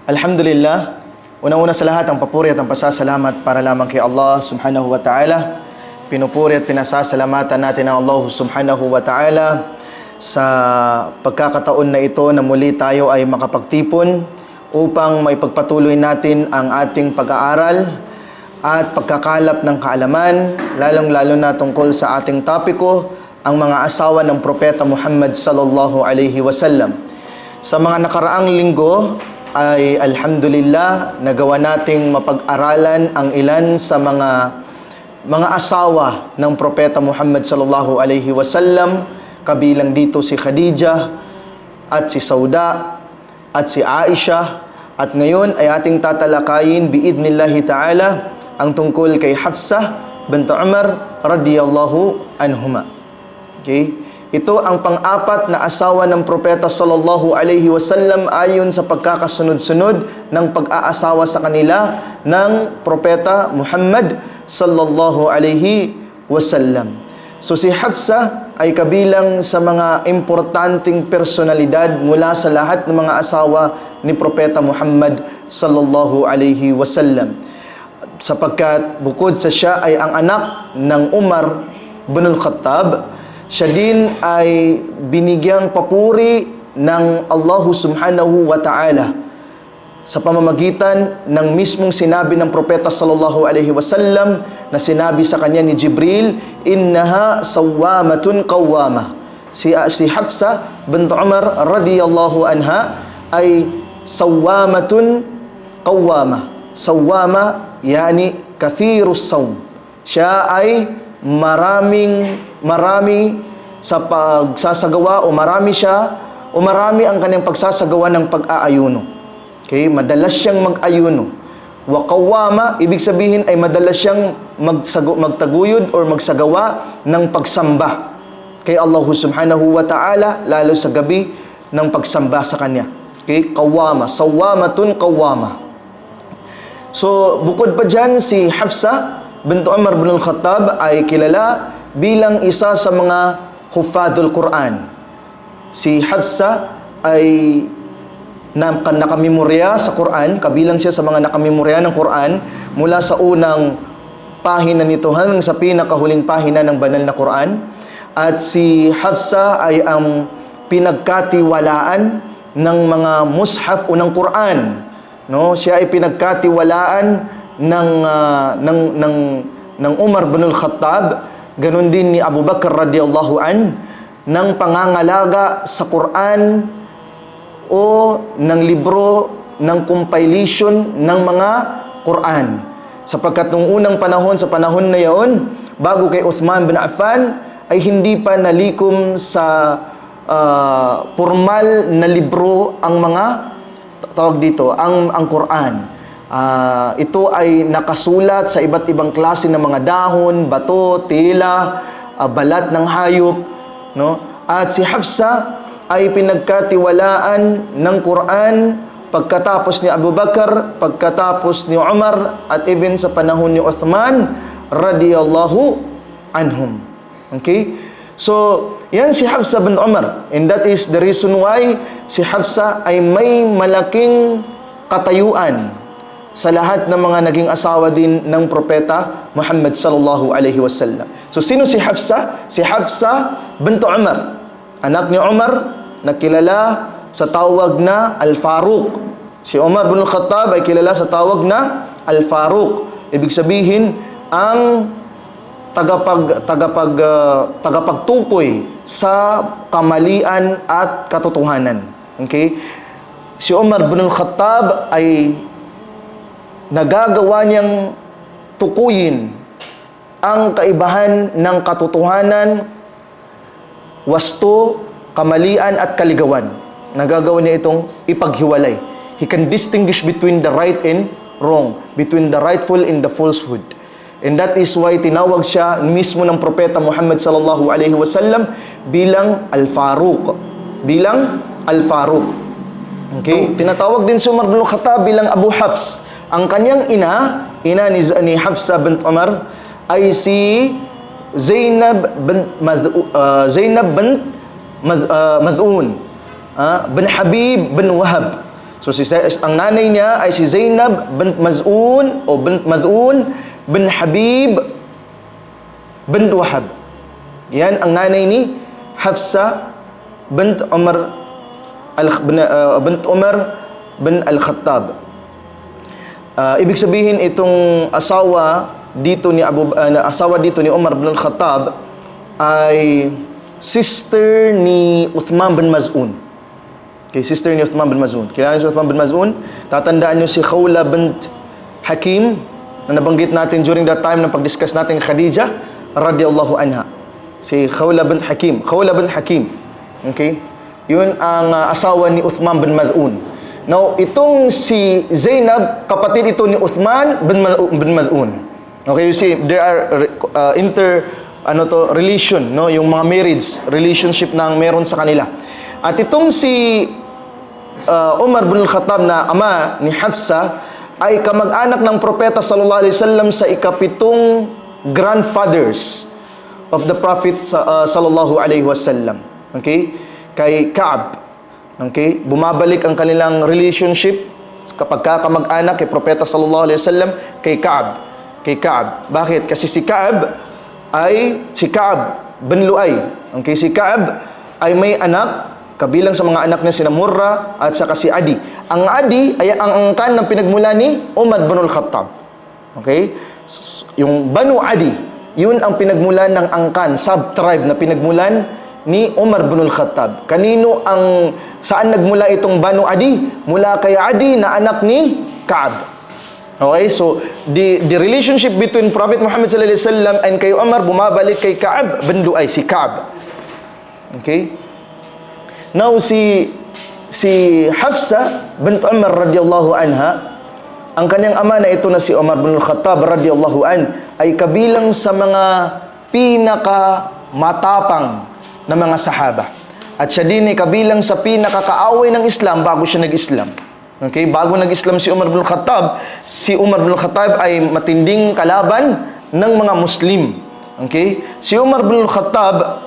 Alhamdulillah, unang-una sa lahat, ang papuri at ang pasasalamat para lamang kay Allah subhanahu wa ta'ala. Pinupuri at pinasasalamatan natin ang Allah subhanahu wa ta'ala sa pagkakataon na ito na muli tayo ay makapagtipon upang maipagpatuloy natin ang ating pag-aaral at pagkakalap ng kaalaman, lalong-lalo na tungkol sa ating topiko, ang mga asawa ng Propeta Muhammad sallallahu alaihi wasallam. Sa mga nakaraang linggo ay alhamdulillah nagawa nating mapag-aralan ang ilan sa mga asawa ng Propeta Muhammad sallallahu alaihi wasallam, kabilang dito si Khadijah at si Sauda at si Aisha, at ngayon ay ating tatalakayin biidnillahi ta'ala ang tungkol kay Hafsah bint Umar radiyallahu anhuma. Okay? Ito ang pang-apat na asawa ng Propeta sallallahu alaihi wasallam ayon sa pagkakasunod-sunod ng pag-aasawa sa kanila ng Propeta Muhammad sallallahu alaihi wasallam. So si Hafsah ay kabilang sa mga importanteng personalidad mula sa lahat ng mga asawa ni Propeta Muhammad sallallahu alaihi wasallam. Sapagkat bukod sa siya ay ang anak ng Umar bin Khattab, siya din ay binigyang papuri ng Allah subhanahu wa ta'ala sa pamamagitan ng mismong sinabi ng Propeta sallallahu alaihi wasallam na sinabi sa kanya ni Jibril, innaha sawwamatun qawwama. Si Hafsah bint Umar radiyallahu anha ay sawwamatun qawwama. Sawwama yani kathirus sawm. Siya ay marami sa pagsasagawa o marami ang kanyang pagsasagawa ng pag-aayuno. Okay, madalas siyang mag-ayuno. Wa qawwama, ibig sabihin ay madalas siyang magtaguyod or magsagawa ng pagsamba kay Allah subhanahu wa ta'ala, lalo sa gabi ng pagsamba sa kanya. Okay, qawwama, sawwamatun qawwama. So bukod pa dyan, si Hafsah bint Umar bin Khattab ay kilala bilang isa sa mga huffadul Quran. Si Hafsah ay nakamemorya sa Quran, kabilang siya sa mga nakamemorya ng Quran mula sa unang pahina nito hanggang sa pinakahuling pahina ng banal na Quran. At si Hafsah ay ang pinagkatiwalaan ng mga mushaf o ng Quran. No, siya ay pinagkatiwalaan ng Umar bin Khattab, ganun din ni Abu Bakr radiyallahu an, ng pangangalaga sa Quran o ng libro ng compilation ng mga Quran. Sapagkat nung unang panahon, sa panahon na yaon, bago kay Uthman bin Affan, ay hindi pa nalikom sa formal na libro ang mga tawag dito, ang Quran. Ito ay nakasulat sa iba't ibang klase ng mga dahon, bato, tela, balat ng hayop, no? At si Hafsah ay pinagkatiwalaan ng Quran pagkatapos ni Abu Bakar, pagkatapos ni Umar, at even sa panahon ni Uthman radiyallahu anhum. Okay? So, yan si Hafsah bin Umar, and that is the reason why si Hafsah ay may malaking katayuan sa lahat ng mga naging asawa din ng Propeta Muhammad sallallahu alaihi wasallam. So sino si Hafsah? Si Hafsah bint Umar, anak ni Umar, na kilala sa tawag na Al-Faruq. Si Umar bin Khattab ay kilala sa tawag na Al-Faruq. Ibig sabihin, ang tagapagtukoy sa kamalian at katotohanan. Okay? Si Umar bin Khattab ay nagagawa niyang tukuyin ang kaibahan ng katotohanan, wasto, kamalian at kaligawan. Nagagawa niya itong ipaghiwalay. He can distinguish between the right and wrong, between the rightful and the falsehood. And that is why tinawag siya mismo ng Propeta Muhammad sallallahu alaihi wasallam bilang Al-Faruq. Bilang Al-Faruq. Okay? Tinatawag din si Umar bin Khattab bilang Abu Hafs. Ang kanyang ina ni Hafsah bint Umar ay si Zainab bint Mad'un bin Habib bin Wahab. So ang nanay niya ay si Zainab bint Maz'un o bint Mad'un bin Habib bint Wahab. Yan ang nanay ni Hafsa bint Umar bint Umar bin Al-Khattab. Ibig sabihin itong asawa dito ni Umar bin Al-Khattab ay sister ni Uthman bin Maz'un. Okay, sister ni Uthman bin Maz'un. Kilala si Uthman bin Maz'un? Tatandaan niyo si Khawla bint Hakim na nabanggit natin during that time na pag-discuss natin Khadijah radiyallahu anha. Si Khawla bint Hakim. Khawla bint Hakim. Okay? Yun ang asawa ni Uthman bin Maz'un. Now, itong si Zainab, kapatid ito ni Uthman bin Maz'un. Okay, you see, there are relation, no? Yung mga marriage, relationship na meron sa kanila. At itong si Umar bin Al-Khattab na ama ni Hafsa ay kamag-anak ng propeta sallallahu alaihi wasallam sa ikapitong grandfathers of the Prophet sallallahu alaihi wasallam. Okay? Kay Ka'ab. Okay? Bumabalik ang kanilang relationship kapag kamag-anak kay propeta sallallahu alaihi wasallam kay Ka'ab. Kay Ka'ab. Bakit? Kasi si Ka'ab bin Lu'ay. Okay? Si Ka'ab ay may anak kabilang sa mga anak niya sina Murra at saka si Adi. Ang Adi ay ang angkan ng pinagmula ni Umar bin Al-Khattab. Okay? Yung Banu Adi, yun ang pinagmulan ng angkan, sub-tribe na pinagmulan ni Umar bin Al-Khattab. Saan nagmula itong Banu Adi? Mula kay Adi na anak ni Ka'ab. Okay? So, the relationship between Prophet Muhammad sallallahu alaihi wasallam and kay Umar bumabalik kay Ka'ab bin Lu'ay, si Ka'ab. Okay? Now, si Hafsa bint Umar radiyallahu anha, ang kanyang ama na ito na si Umar bin Al-Khattab radiyallahu ay kabilang sa mga pinakamatapang na mga sahaba. At siya din ay kabilang sa pinakakaaway ng Islam bago siya nag-Islam. Okay? Bago nag-Islam si Umar bin Al-Khattab, si Umar bin Al-Khattab ay matinding kalaban ng mga Muslim. Okay? Si Umar bin Al-Khattab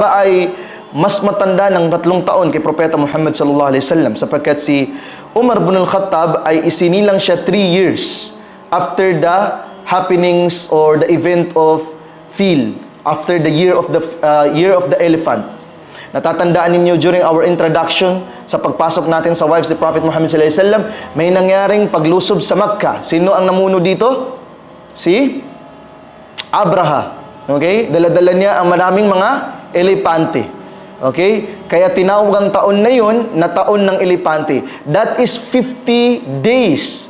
ay mas matanda ng 3 taon kay Propeta Muhammad sallallahu alaihi wasallam sapagkat si Umar bin Al-Khattab ay isinilang siya 3 years after the happenings or the event of Fil, after the year of the elephant. Natatandaan ninyo during our introduction sa pagpasok natin sa wives ni Prophet Muhammad sallallahu alaihi wasallam, may nangyaring paglusob sa Makkah. Sino ang namuno dito? Si Abraha. Okay? Dala-dala niya ang maraming mga elepante. Okay? Kaya tinawag ang taon na yun na taon ng elepante. That is 50 days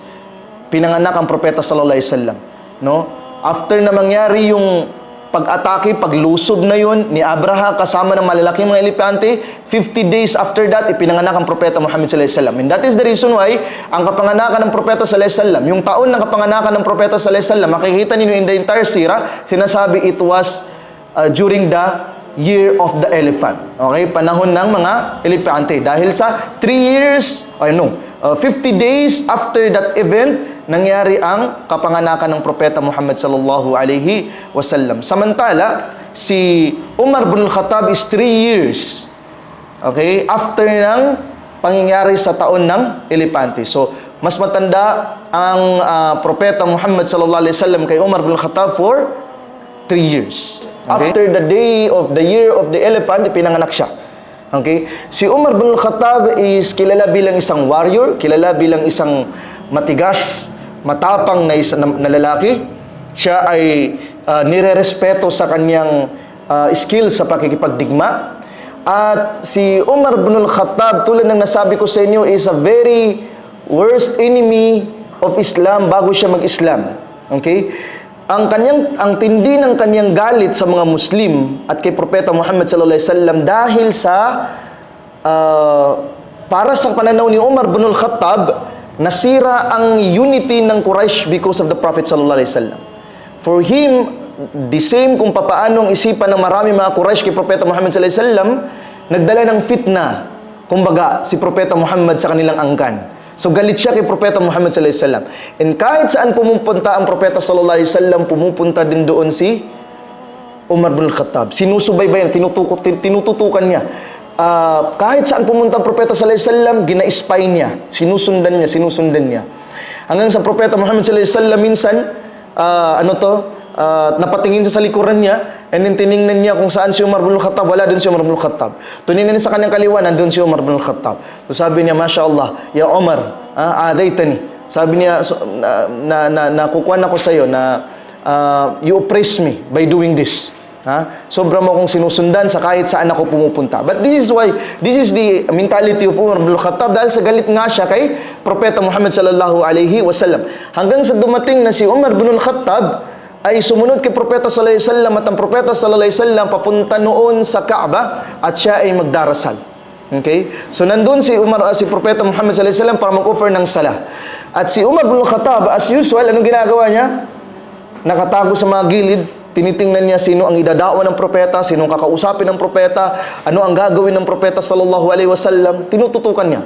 pinanganak ang propeta sallallahu alaihi wasallam. No? After na mangyari yung pag-atake, paglusob na yun ni Abraha kasama ng malalaking mga elepante, 50 days after that, ipinanganak ang propeta Muhammad sallallahu alaihi wasallam. And that is the reason why ang kapanganakan ng propeta sallallahu alaihi wasallam, yung taon ng kapanganakan ng propeta sallallahu alaihi wasallam, makikita niyo in the entire sirah, sinasabi it was during the year of the elephant. Okay? Panahon ng mga elepante. Dahil sa 50 days after that event, nangyari ang kapanganakan ng propeta Muhammad sallallahu alaihi wasallam. Samantala, si Umar bin Al-Khattab is 3 years. Okay? After ng pangyayari sa taon ng elepante. So, mas matanda ang propeta Muhammad sallallahu alaihi wasallam kay Umar bin Al-Khattab for 3 years. Okay? After the year of the elephant, pinanganak siya. Okay? Si Umar bin Al-Khattab is kilala bilang isang warrior, kilala bilang isang matigas, matapang na lalaki. Siya ay nirerespeto sa kanyang skill sa pakikipagdigma. At si Umar bin Al-Khattab, tulad ng nasabi ko sa inyo, is a very worst enemy of Islam bago siya mag-Islam. Okay? Ang tindi ng kanyang galit sa mga Muslim at kay Propeta Muhammad sallallahu alaihi wasallam dahil sa para sa pananaw ni Umar bin Al-Khattab, nasira ang unity ng Quraysh because of the Prophet sallallahu alaihi wasallam. For him, the same kung papaanong isipan ng marami mga Quraysh kay Propeta Muhammad sallallahu alaihi wasallam, nagdala ng fitna, kumbaga, si Propeta Muhammad sa kanilang angkan. So galit siya kay Propeta Muhammad sallallahu alaihi wasallam. And kahit saan pumupunta ang Propeta sallallahu alaihi wasallam, pumupunta din doon si Umar bin Al-Khattab. Sinusubaybayan, tinututukan niya. kahit saan pumunta ang propeta sallallahu alaihi wasallam, gina-spy niya, sinusundan niya. Hanggang sa propeta Muhammad sallallahu alaihi wasallam minsan, napatingin siya sa likuran niya, and then tiningnan niya kung saan si Umar bin Khattab, wala doon si Umar bin Khattab. Tuningnan niya sa kanyang kaliwa, nandun si Umar bin Khattab. So sabi niya, Masya Allah, ya Umar, adaytani. Sabi niya, nakukuha ako sa iyo na you oppress me by doing this. Sobra mo akong sinusundan sa kahit saan ako pumupunta. But this is the mentality of Umar bin Khattab, dahil sa galit nga siya kay Propeta Muhammad sallallahu alaihi wasallam. Hanggang sa dumating na si Umar bin Khattab ay sumunod kay Propeta sallallahu alaihi wasallam, at ang Propeta sallallahu alaihi wasallam papunta noon sa Kaaba at siya ay magdarasal. Okay? So nandun si Propeta Muhammad sallallahu alaihi wasallam para mag-offer ng salah. At si Umar bin Khattab, as usual, anong ginagawa niya? Nakatago sa mga gilid, tinitingnan niya sino ang idadawa ng propeta, sino ang kakausapin ng propeta, ano ang gagawin ng propeta sallallahu alaihi wasallam, tinututukan niya.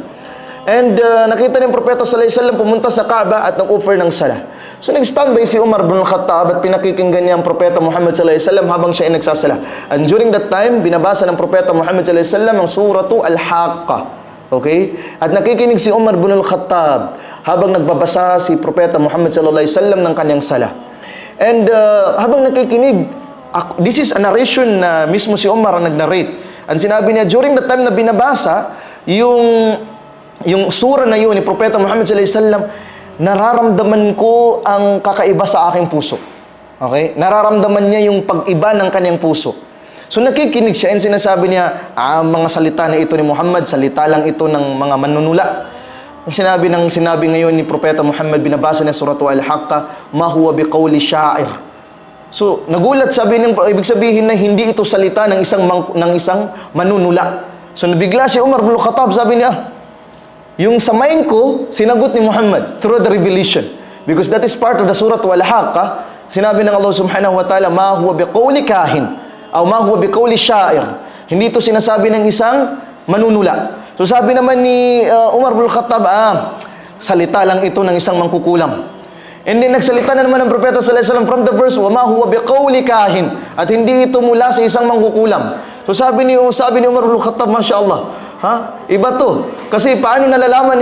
And nakita ng propeta sallallahu alaihi wasallam pumunta sa Kaaba at nag-offer ng salah. So nag-standby si Umar bin Khattab at pinakikinggan niya ang propeta Muhammad sallallahu alaihi wasallam habang siya ay nagsasala. And during that time, binabasa ng propeta Muhammad sallallahu alaihi wasallam ang suratu Al-Haqqah. Okay? At nakikinig si Umar bin Khattab habang nagbabasa si propeta Muhammad sallallahu alaihi wasallam ng kanyang sala. And habang nakikinig, this is a narration na mismo si Umar ang nag-narrate. And sinabi niya, during the time na binabasa yung sura na yun ni propeta Muhammad sallallahu alaihi wasallam, nararamdaman ko ang kakaiba sa aking puso. Okay? Nararamdaman niya yung pag-iba ng kanyang puso. So nakikinig siya and sinasabi niya, mga salita na ito ni Muhammad, salita lang ito ng mga manunula. Sinabi ngayon ni Propeta Muhammad, binabasa niya suratu Al-Haqqah, ma huwa biqawli sha'ir. So nagulat, ibig sabihin na hindi ito salita ng isang manunula. So nabigla si Umar bin Khattab, sabi niya, yung sa mind ko, sinagot ni Muhammad through the revelation. Because that is part of the surah Al-Haqqah. Sinabi ng Allah subhanahu wa ta'ala, ma huwa biqawli kahin, o ma huwa biqawli sha'ir. Hindi ito sinasabi ng isang manunula. So sabi naman ni Umar bin Khattab, salita lang ito ng isang mangkukulam. And then nagsalita na naman ng Propeta sallallahu alaihi wasallam from the verse, wa ma huwa biqawli kahin. At hindi ito mula sa isang mangkukulam. So sabi ni Umar bin Khattab, Masya Allah, iba to. Kasi paano nalalaman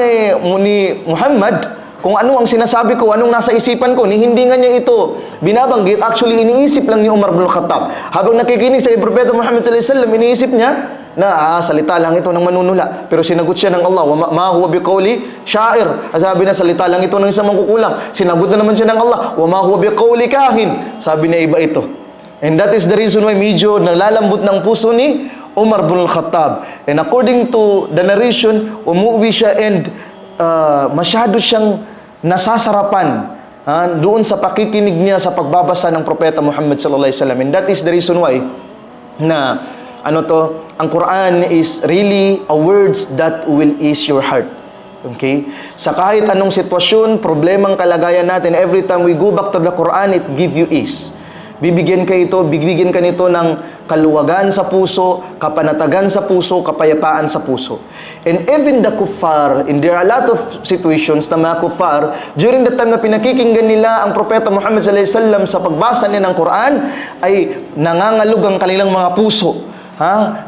ni Muhammad kung ano ang sinasabi ko, anong nasa isipan ko, hindi nga niya ito binabanggit. Actually, iniisip lang ni Umar bin Khattab. Habang nakikinig sa Propeta Muhammad sallallahu alaihi wasallam, iniisip niya na salita lang ito ng manunula. Pero sinagot siya ng Allah, ma huwa biqawli sha'ir. Sabi na, salita lang ito ng isang mangkukulam. Sinagot na naman siya ng Allah, wa ma huwa biqawli kahin. Sabi niya, iba ito. And that is the reason why medyo nalalambot ng puso ni Umar bin Khattab. And according to the narration, umuwi siya and masyado siyang nasasarapan doon sa pakikinig niya sa pagbabasa ng Propeta Muhammad sallallahu alaihi wasallam. And that is the reason why na ang Quran is really a words that will ease your heart. Okay? Sa kahit anong sitwasyon, problemang kalagayan natin, every time we go back to the Quran, it give you ease. Bibigyan ka nito ng kaluwagan sa puso, kapanatagan sa puso, kapayapaan sa puso. And even the kuffar, and there are a lot of situations na mga kuffar, during the time na pinakikinggan nila ang Propeta Muhammad sallallahu alaihi wasallam sa pagbasa niya ng Quran, ay nangangalog ang kanilang mga puso.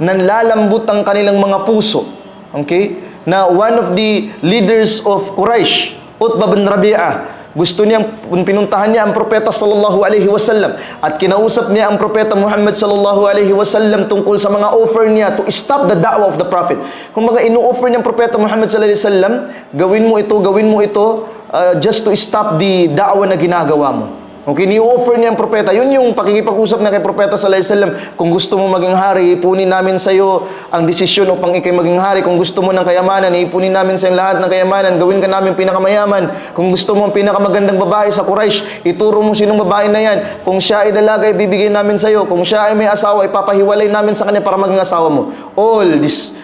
Nanlalambot ang kanilang mga puso. Okay? Na one of the leaders of Quraysh, Utbah bin Rabi'ah, gusto niyang pinuntahan niya ang propeta sallallahu alaihi wasallam at kinausap niya ang propeta Muhammad sallallahu alaihi wasallam tungkol sa mga offer niya to stop the da'wah of the prophet. Kung mga ino-offer niya ang propeta Muhammad sallallahu alaihi wasallam, gawin mo ito just to stop the da'wah na ginagawa mo. Okay, ni-offer niya ang propeta. Yun yung pakikipag-usap na kay propeta sallallahu alaihi wasallam. Kung gusto mo maging hari, ipunin namin sa iyo ang desisyon upang ikay maging hari. Kung gusto mo ng kayamanan, ipunin namin sa iyo lahat ng kayamanan. Gawin ka namin pinakamayaman. Kung gusto mo ang pinakamagandang babae sa Quraysh, ituro mo sinong babae na yan. Kung siya ay dalaga, ibibigay namin sa iyo. Kung siya ay may asawa, ipapahiwalay namin sa kanya para maging asawa mo. All this,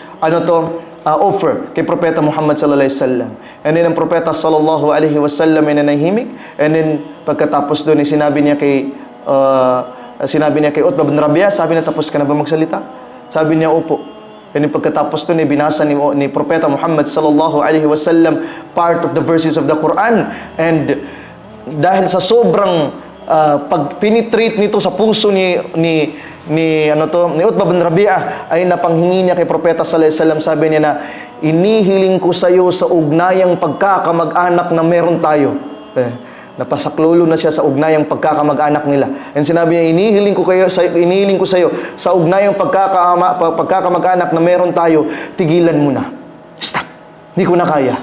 offer kay Propeta Muhammad sallallahu alaihi wasallam. And then ang Propeta sallallahu alaihi wasallam ay nanahimik. And then pagkatapos doon, sinabi niya kay Utbah bin Rabi'ah, sabi niya, tapos ka na ba magsalita? Sabi niya, opo. And then pagkatapos doon, binasa ni Propeta Muhammad sallallahu alaihi wasallam part of the verses of the Quran. And dahil sa sobrang pag-penetrate nito sa puso ni ni Utbah bin Rabi'ah ay napanghingi niya kay Propeta sallallahu alaihi wasallam. Sabi niya na, inihiling ko sa iyo sa ugnayang pagkakamag-anak na meron tayo. Napasaklolo na siya sa ugnayang pagkakamag-anak nila. And sinabi niya, inihiling ko sa iyo sa ugnayang pagkakamag-anak na meron tayo, tigilan mo na. Stop. Hindi ko na kaya.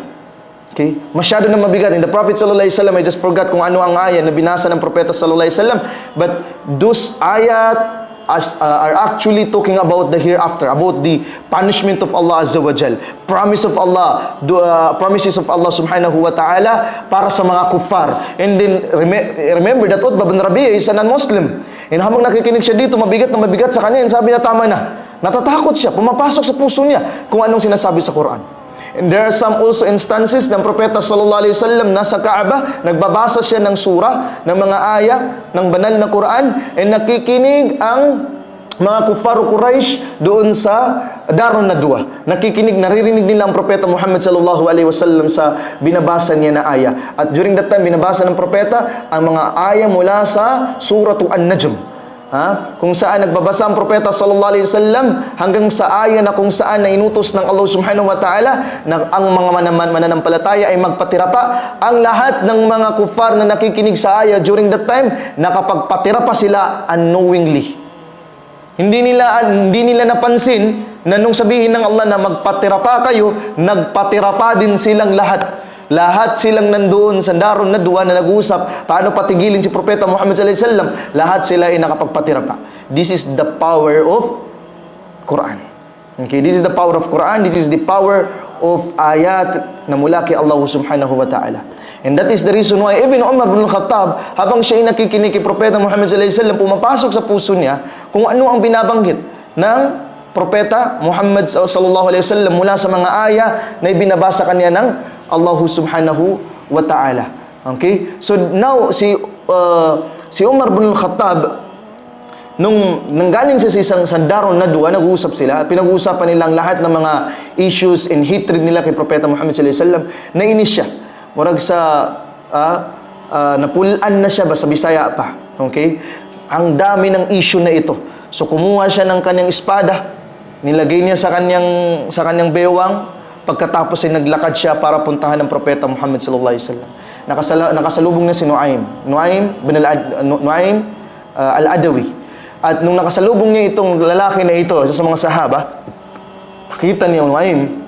Okay? Masyado na mabigat. In the Prophet sallallahu alaihi wasallam, I just forgot kung ano ang ayat na binasa ng Propeta sallallahu alaihi wasallam, but those ayat are actually talking about the hereafter, about the punishment of Allah Azza wa Jal, promise of Allah, promises of Allah subhanahu wa ta'ala para sa mga kuffar. And then remember that Utbah bin Rabi'ah is a non-Muslim, and habang nakikinig siya dito, mabigat na mabigat sa kanya, and sabi niya, tama na. Natatakot siya, pumapasok sa puso niya kung anong sinasabi sa Quran. And there are some also instances ng Propeta sallallahu alaihi wasallam nasa Kaaba, nagbabasa siya ng surah, ng mga aya ng banal na Quran, and nakikinig ang mga kuffar Quraysh doon sa Darun Nadwa. Nakikinig, naririnig nila ang Propeta Muhammad sallallahu alaihi wasallam sa binabasa niya na aya. At during that time, binabasa ng Propeta ang mga aya mula sa Suratu An-Najm. Kung saan nagbabasa ang Propeta sallallahu alaihi wasallam hanggang sa aya na kung saan na inutos ng Allah subhanahu wa ta'ala na ang mga mananampalataya ay magpatira pa. Ang lahat ng mga kuffar na nakikinig sa aya during that time, nakapagpatira pa sila unknowingly. Hindi nila napansin na nung sabihin ng Allah na magpatira pa kayo, nagpatira pa din silang lahat. Lahat silang nandoon sa Darun Nadwa na nag-uusap paano patigilin si Propeta Muhammad sallallahu alaihi wasallam. Lahat sila ay nakapagpatira pa. This is the power of Quran. Okay, this is the power of Quran. This is the power of ayat na mula kay Allah subhanahu wa ta'ala. And that is the reason why even Umar bin Khattab, habang siya ay nakikinig kay Propeta Muhammad sallallahu alaihi wasallam, pumapasok sa puso niya kung ano ang binabanggit ng Propeta Muhammad sallallahu alaihi wasallam mula sa mga aya na ibinabasa kanya ng Allah subhanahu wa ta'ala. Okay? So now si Umar bin Khattab, nung nanggaling siya sa isang Darun Nadwa, nag-uusap sila at pinag-uusapan nilang lahat ng mga issues and hatred nila kay Propeta Muhammad sallallahu alaihi wasallam. Nainis siya. Murag sa napulaan na siya ba sa Bisaya pa. Okay? Ang dami ng issue na ito. So kumuha siya ng kanyang espada, nilagay niya sa kanyang bewang. Pagkatapos ay naglakad siya para puntahan ng Propeta Muhammad sallallahu alaihi wasallam. Nakasalubong niya si Nuaym al-Adawi. At nung nakasalubong niya itong lalaki na ito, isa sa mga sahaba, nakita niya Nuaym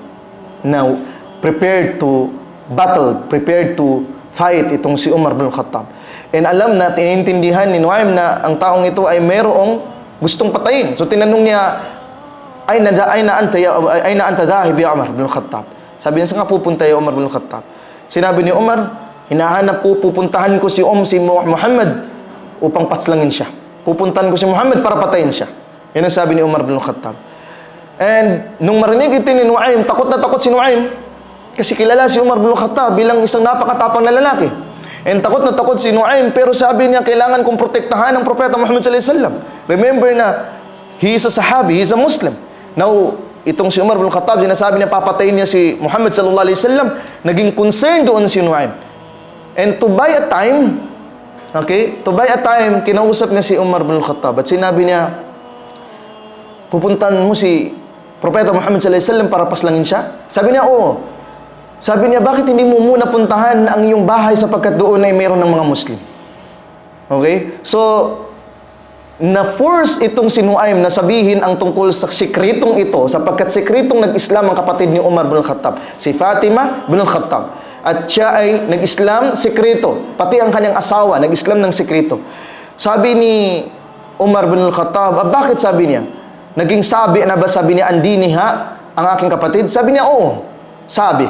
na prepared to battle, prepared to fight itong si Umar bin Khattab. And alam na, inintindihan ni Nuaym na ang taong ito ay mayroong gustong patayin. So tinanong niya, Aina anta dhahib ya Umar bin Khattab? Sabi niya, saan ka pupunta ya Umar bin Khattab? Sinabi ni Umar, hinahanap ko, pupuntahan ko si Muhammad upang patslangin siya. Pupuntahan ko si Muhammad para patayin siya. Yan ang sabi ni Umar bin Khattab. And nung marinig ito ni Nuaym, takot na takot si Nuaym. Kasi kilala si Umar bin Khattab bilang isang napakatapang na lalaki. And takot na takot si Nuaym, pero sabi niya, kailangan kong protektahan ng Propeta Muhammad sallallahu alaihi wasallam. Remember na, he is a sahabi, he is a Muslim. Now, itong si Umar bin Khattab, sinasabi niya papatayin niya si Muhammad sallallahu alaihi wasallam, naging concern doon si Nuaym. And to buy a time, kinausap niya si Umar bin Khattab at sinabi niya, pupuntan mo si Propeta Muhammad sallallahu alaihi wasallam para paslangin siya? Sabi niya, oo. Sabi niya, bakit hindi mo muna puntahan ang iyong bahay sapagkat doon ay mayroon ng mga Muslim? Okay? So, na-force itong si Nuaym na sabihin ang tungkol sa sikretong ito sapagkat sikretong nag-Islam ang kapatid ni Umar bin Khattab, si Fatima bin Khattab. At siya ay nag-Islam sikreto, pati ang kanyang asawa nag-Islam ng sikreto. Sabi ni Umar bin Khattab, bakit sabi niya? Naging sabi niya, andiniha ang aking kapatid? Sabi niya, oo. Sabi.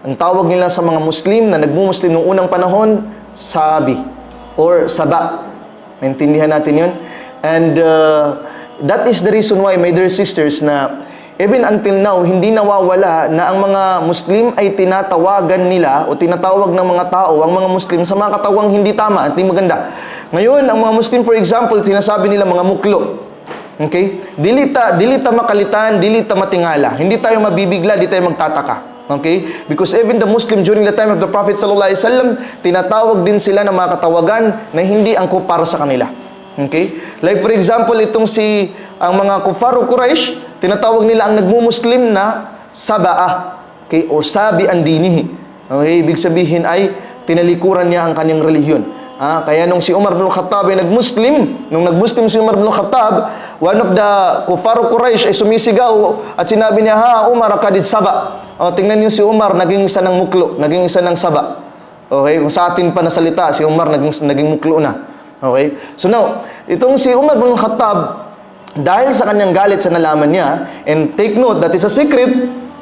Ang tawag nila sa mga Muslim na nagmumuslim noong unang panahon, sabi or saba. Naintindihan natin yun? And that is the reason why, my dear sisters, na even until now, hindi nawawala na ang mga Muslim ay tinatawagan nila o tinatawag ng mga tao, ang mga Muslim, sa mga katawang hindi tama at hindi maganda. Ngayon, ang mga Muslim, for example, sinasabi nila mga muklo. Okay? Dilita makalitan, dilita matingala. Hindi tayo mabibigla, di tayo magtataka. Okay? Because even the Muslim during the time of the Prophet sallallahu alaihi wasallam, tinatawag din sila ng mga katawagan na hindi angkop para sa kanila. Okay? Like for example, itong ang mga kufaru Quraysh, tinatawag nila ang nagmumuslim na saba'ah, okay, o sabi ang dinihi. Okay, ibig sabihin ay tinalikuran niya ang kanyang relihiyon. Kaya nung si Umar bin Khattab ay nung nagmuslim si Umar bin Khattab, one of the kufaru Quraysh ay sumisigaw at sinabi niya, "Ha, Umar, kadid saba." Tingnan niyo si Umar, naging isa ng muklo, naging isa ng saba. Okay, kung sa atin pa na salita, si Umar naging muklo na. Okay? So now, itong si Umar bin Khattab, dahil sa kanyang galit sa nalaman niya, and take note, that is a secret,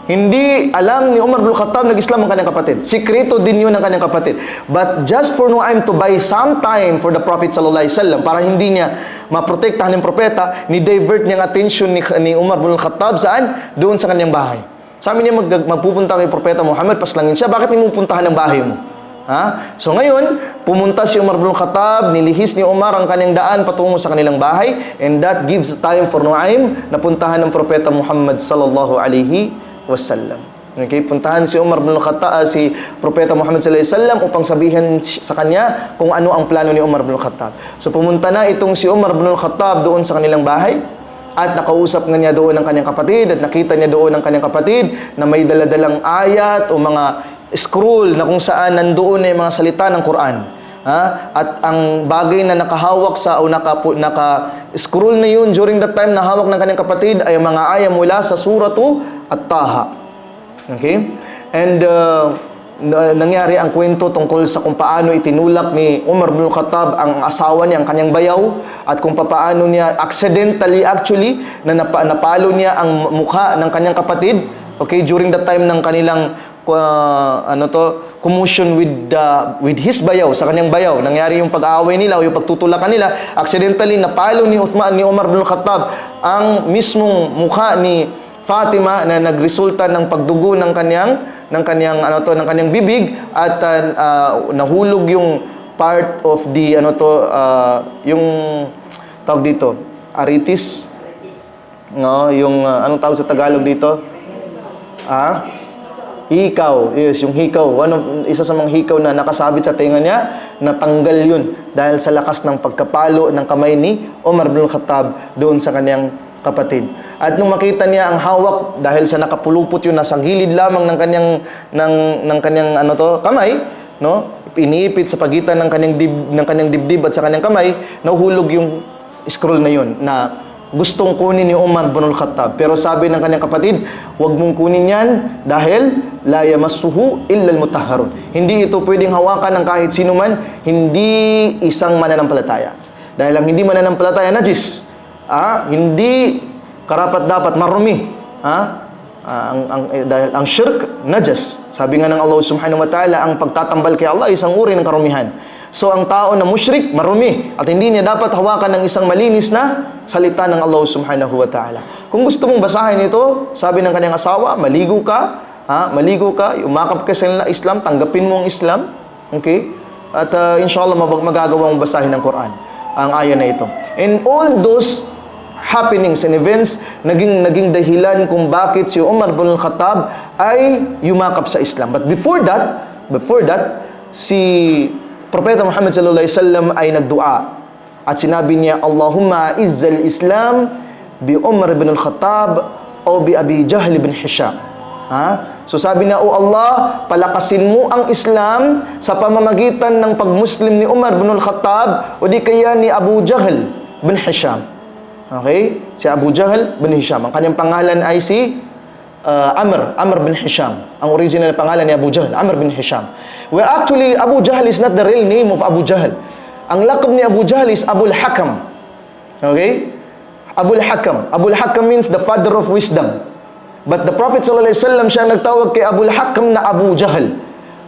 hindi alam ni Umar bin Khattab nag-Islam ang kanyang kapatid. Sikreto din yun ng kanyang kapatid. But just for Nuaym to buy some time for the Prophet sallallahu alaihi wasallam, para hindi niya maprotektahan ng propeta, ni-divert niyang attention ni Umar bin Khattab saan? Doon sa kanyang bahay. Sabi niya, magpupunta kay Propeta Muhammad, paslangin siya, bakit hindi mo puntahan ang bahay mo? So ngayon, pumunta si Umar bin Khattab, nilihis ni Umar ang kanyang daan patungo sa kanilang bahay, and that gives time for Nuaym na puntahan ng Propeta Muhammad sallallahu alaihi wasallam. Okay, puntahan si Umar bin Khattab, si Propeta Muhammad sallallahu alaihi wasallam upang sabihin sa kanya kung ano ang plano ni Umar bin Khattab. So pumunta na itong si Umar bin Khattab doon sa kanilang bahay, at nakausap nga niya doon ang kanyang kapatid, at nakita niya doon ang kanyang kapatid na may daladalang ayat o mga scroll na kung saan nandoon na yung mga salita ng Quran. At ang bagay na nakahawak o naka-scroll na yun during that time na hawak ng kanyang kapatid ay mga ayat mula sa suratu At-Taha. Okay? And nangyari ang kwento tungkol sa kung paano itinulak ni Umar bin Khattab ang asawa niya, ang kanyang bayaw, at kung paano niya actually na napalo niya ang mukha ng kanyang kapatid, okay, during the time ng kanilang commotion with his bayaw, sa kanyang bayaw. Nangyari yung pag-aaway nila o yung pagtutulakan nila, accidentally napalo ni Umar bin Khattab ang mismong mukha ni Fatima na nagresulta ng pagdugo ng kanyang bibig, at nahulog yung part of the yung tawag dito, aritis, no, yung anong tawag sa Tagalog dito? Hikaw. Yes, yung hikaw. Isa sa mga hikaw na nakasabit sa tenga niya, natanggal yun dahil sa lakas ng pagkapalo ng kamay ni Umar bin Khattab doon sa kanyang kapatid. At nung makita niya ang hawak, dahil sa nakapulupot yun, nasa gilid lamang ng kanyang kamay, no? Iniipit sa pagitan ng kanyang dibdib at sa kanyang kamay, nahuhulog yung scroll na yun na gustong kunin ni Umar bin Khattab. Pero sabi ng kanyang kapatid, huwag mong kunin yan dahil la yamassuhu illa al-mutahharun. Hindi ito pwedeng hawakan ng kahit sino man, hindi isang mananampalataya. Dahil ang hindi mananampalataya, najis. Hindi karapat-dapat marumi. Dahil ang shirk, najas. Sabi nga ng Allah subhanahu wa ta'ala, ang pagtatambal kay Allah isang uri ng karumihan. So ang tao na musyrik, marumi, at hindi niya dapat hawakan ng isang malinis na salita ng Allah subhanahu wa ta'ala. Kung gusto mong basahin ito, sabi ng kanyang asawa, maligo ka, umakap ka sa Islam, tanggapin mo ang Islam, okay? At inshallah magagawa mong basahin ng Quran ang aya na ito. And all those happenings and events naging dahilan kung bakit si Umar bin Khattab ay yumakap sa Islam. But before that, si Propeta Muhammad sallallahu alaihi wasallam ay nagdua at sinabi niya, Allahumma izzal Islam bi Umar bin Khattab o bi Abi Jahl bin Hisham. So sabi niya, O Allah, palakasin mo ang Islam sa pamamagitan ng pagmuslim ni Umar bin Khattab o di kaya ni Abu Jahl bin Hisham. Okay? Si Abu Jahl bin Hisham. Ang kanyang pangalan ay si Amr bin Hisham. Ang original na pangalan ni Abu Jahl, Amr bin Hisham. Well, actually, Abu Jahl is not the real name of Abu Jahl. Ang lakab ni Abu Jahl is Abul Hakam. Okay? Abul Hakam. Abul Hakam means the father of wisdom. But the Prophet sallallahu alaihi wasallam siya nagtawag kay Abul Hakam na Abu Jahl.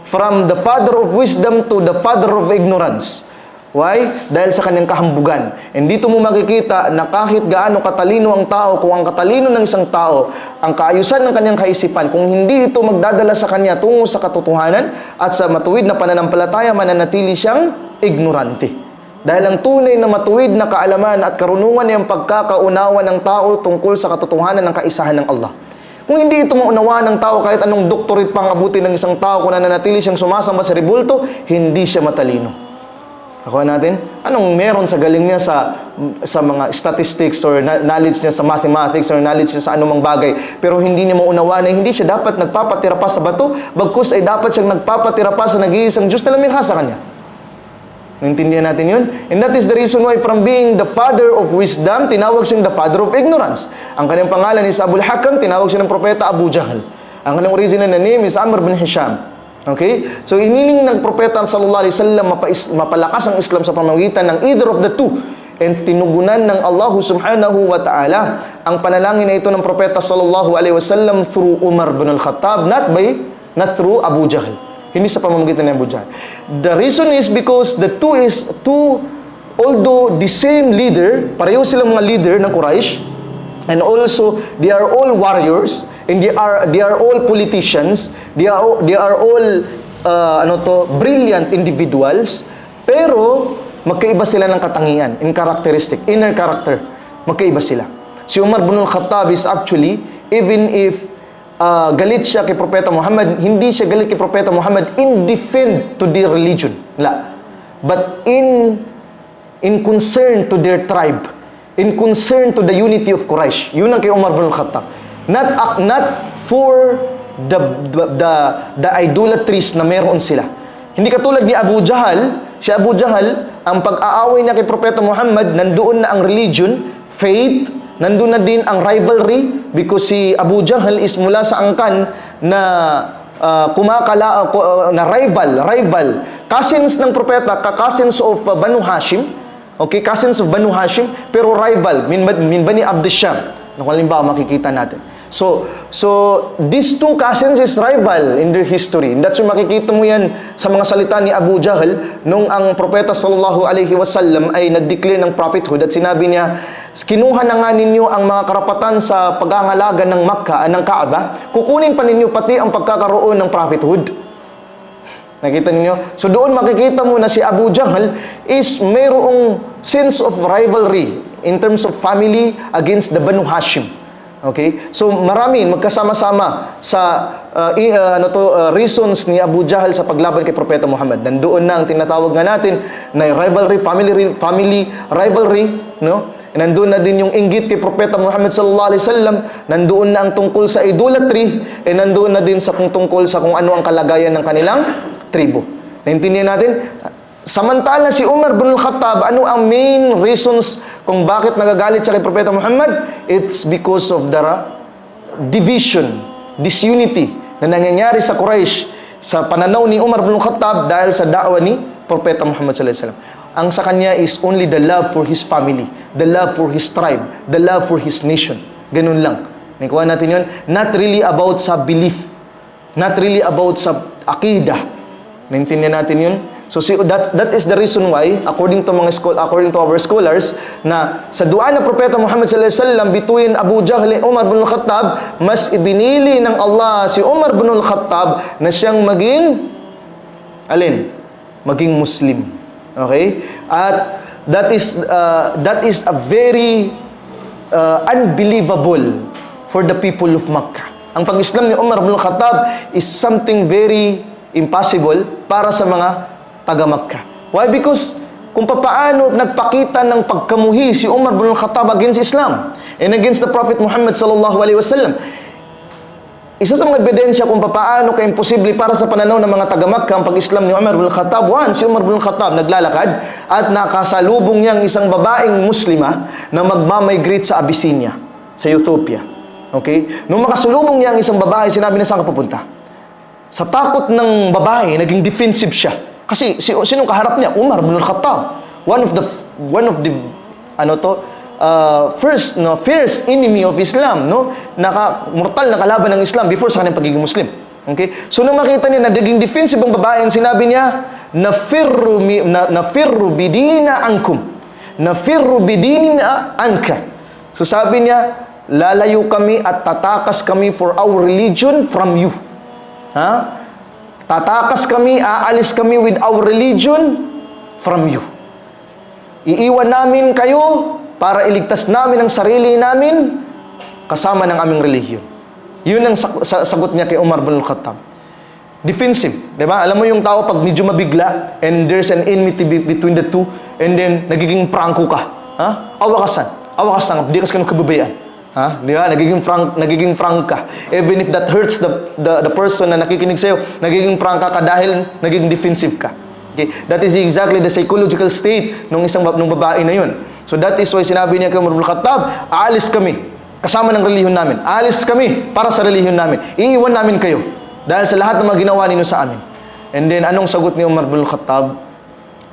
From the father of wisdom to the father of ignorance. Why? Dahil sa kanyang kahambugan. And dito mo makikita na kahit gaano katalino ang tao, kung ang katalino ng isang tao, ang kaayusan ng kanyang kaisipan, kung hindi ito magdadala sa kanya tungo sa katotohanan at sa matuwid na pananampalataya, mananatili siyang ignorante. Dahil ang tunay na matuwid na kaalaman at karunungan ay ang pagkakaunawa ng tao tungkol sa katotohanan ng kaisahan ng Allah. Kung hindi ito maunawaan ng tao, kahit anong doktorate pang abutin ng isang tao, kung nananatili siyang sumasamba sa rebulto, hindi siya matalino. Nakuha natin? Anong meron sa galing niya sa mga statistics or knowledge niya sa mathematics or knowledge niya sa anumang bagay, pero hindi niya maunawa na hindi siya dapat nagpapatira pa sa bato, bagkus ay dapat siyang nagpapatira pa sa nag-iisang Diyos na lumikha sa kanya. Naintindihan natin yun? And that is the reason why from being the father of wisdom, tinawag siyang the father of ignorance. Ang kanyang pangalan is Abul Hakam, tinawag siya ng propeta Abu Jahl. Ang kanyang original na name is Amr bin Hisham. Okay? So, iniling ng propeta sallallahu alaihi wasallam mapalakas ang Islam sa pamamagitan ng either of the two. And tinugunan ng Allah subhanahu wa ta'ala ang panalangin na ito ng propeta sallallahu alaihi wasallam through Umar bin al-Khattab, not through Abu Jahl. Hindi sa pamamagitan ng Abu Jahl. The reason is because the two, although the same leader, pareho silang mga leader ng Quraysh, and also they are all warriors, and they are all politicians, they are all brilliant individuals, pero magkaiba sila ng katangian, in characteristic, inner character, magkaiba sila. Si Umar bin al-Khattab is actually, even if galit siya kay Propeta Muhammad, hindi siya galit kay Propeta Muhammad in defend to their religion, but in concern to their tribe, in concern to the unity of Quraysh. Yun ang kay Umar bin al-Khattab. Not for the idolatries na meron sila. Hindi katulad ni Abu Jahl. Si Abu Jahl, ang pag-aaway niya kay Propeta Muhammad, nandoon na ang religion, faith, nandoon na din ang rivalry, because si Abu Jahl is mula sa angkan na na rival. Cousins ng propeta, cousins of Banu Hashim. Okay, cousins of Banu Hashim, pero rival, min Bani Abdisham. Kung halimbawa, makikita natin. So these two cousins is rival in their history. And that's why makikita mo yan sa mga salita ni Abu Jahl nung ang propeta sallallahu alaihi wasallam ay nag-declare ng prophethood at sinabi niya, kinuha na nga ninyo ang mga karapatan sa pag-angalaga ng Makkah, ng Kaaba, kukunin pa ninyo pati ang pagkakaroon ng prophethood. Nakita ninyo? So doon makikita mo na si Abu Jahl is mayroong sense of rivalry in terms of family against the Banu Hashim. Okay? So marami magkasama-sama sa reasons ni Abu Jahl sa paglaban kay Propeta Muhammad. Nandoon na ang tinatawag nga natin na rivalry, family rivalry, no? Nandoon na din yung inggit kay Propeta Muhammad sallallahu alaihi wasallam, nandoon na ang tungkol sa idolatry, nandoon na din sa tungkol sa kung ano ang kalagayan ng kanilang tribo. Naintindihan natin? Samantala si Umar bin al-Khattab, ano ang main reasons kung bakit nagagalit siya kay Propeta Muhammad? It's because of the division, disunity na nangyayari sa Quraysh sa pananaw ni Umar bin al-Khattab dahil sa da'wa ni Propeta Muhammad sallallahu alaihi wasallam. Ang sa kanya is only the love for his family, the love for his tribe, the love for his nation. Ganun lang. Nakuha natin yun? Not really about sa belief, not really about sa aqidah. Naintindihan natin yun? So that is the reason why according to our scholars na sa dua ng Propeta Muhammad sallallahu alaihi wasallam between Abu Jahl and Umar bin al-Khattab, mas ibinili ng Allah si Umar bin al-Khattab na siyang maging maging Muslim. Okay? At that is a very unbelievable for the people of Makkah. Ang pag-Islam ni Umar bin al-Khattab is something very impossible para sa mga taga-Makkah. Why? Because kung papaano nagpakita ng pagkamuhi si Umar bin al-Khattab against Islam and against the Prophet Muhammad sallallahu alaihi wasallam. Isa sa mga ebidensya kung papaano ka-imposible para sa pananaw ng mga taga-Makkah ang pag-Islam ni Umar bin al-Khattab. Si Umar bin al-Khattab naglalakad at nakasalubong niyang isang babaeng Muslima na magmamigrate sa Abyssinia, sa Ethiopia. Okay? Nung makasalubong niya ang isang babae, sinabi niya, saan ka pupunta? Sa takot ng babae, naging defensive siya. Kasi sinong kaharap niya? Umar bin al-Khattab. One of the first enemy of Islam, no? Mortal na kalaban ng Islam before sa kanyang pagiging Muslim. Okay? So nung makita niya na naging defensive ang babae, sinabi niya, nafirru bidina ankum. Nafirru bidina anka. So sabi niya, lalayo kami at tatakas kami for our religion from you. Tatakas kami, aalis kami with our religion from you. Iiwan namin kayo para iligtas namin ang sarili namin kasama ng aming relihiyon. Yun ang sagot niya kay Umar bin al-Khattab. defensive, di ba? Alam mo yung tao pag medyo mabigla and there's an enmity between the two and then nagiging prangko ka. Ha? Awakasan, di ka kababayaan. Ha? Di ba? Nagiging frank ka. Even if that hurts the person na nakikinig sa'yo, nagiging frank ka dahil nagiging defensive ka. Okay? That is exactly the psychological state nung babae na yun. So that is why sinabi niya kay Umar ibn Khattab, aalis kami kasama ng relihiyon namin. Aalis kami para sa relihiyon namin. Iiwan namin kayo dahil sa lahat ng mga ginawa ninyo sa amin. And then, anong sagot ni Umar ibn Khattab?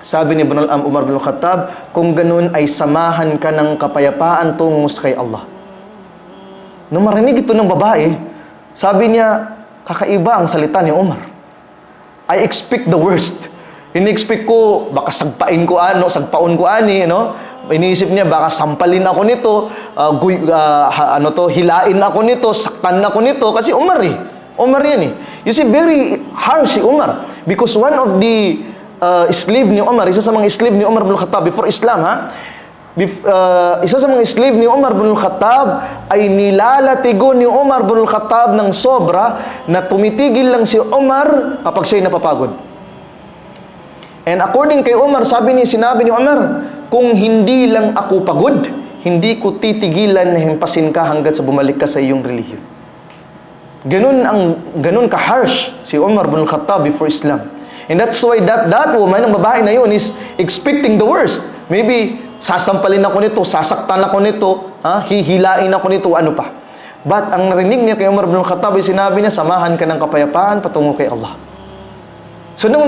Sabi ni Umar ibn Khattab, kung ganun ay samahan ka ng kapayapaan tungo kay Allah. Nung marinig ito ng babae, sabi niya, kakaiba ang salita ni Umar. I expect the worst. Ini-expect ko, baka sagpaon ko ani, no? Iniisip niya, baka sampalin ako nito, hilain ako nito, saktan ako nito, kasi Umar yan eh. You see, very harsh si Umar. Because one of the slave ni Umar, isa sa mga slave ni Umar ibn Khattab before Islam, isa sa mga slave ni Umar ibn Khattab ay nilalatigo ni Umar ibn Khattab ng sobra na tumitigil lang si Umar kapag siya'y napapagod. And according kay Umar, sinabi ni Umar, kung hindi lang ako pagod, hindi ko titigilan na himpasin ka hanggat sa bumalik ka sa iyong relihiyon. Ganun ka-harsh si Umar ibn Khattab before Islam. And that's why that woman, ang babae na yun, is expecting the worst. Maybe, sasampalin ako nito, sasaktan ako nito, hihilain ako nito, ano pa. But ang narinig niya kay Umar ibn Khattab ay sinabi niya, samahan ka ng kapayapaan patungo kay Allah. So nung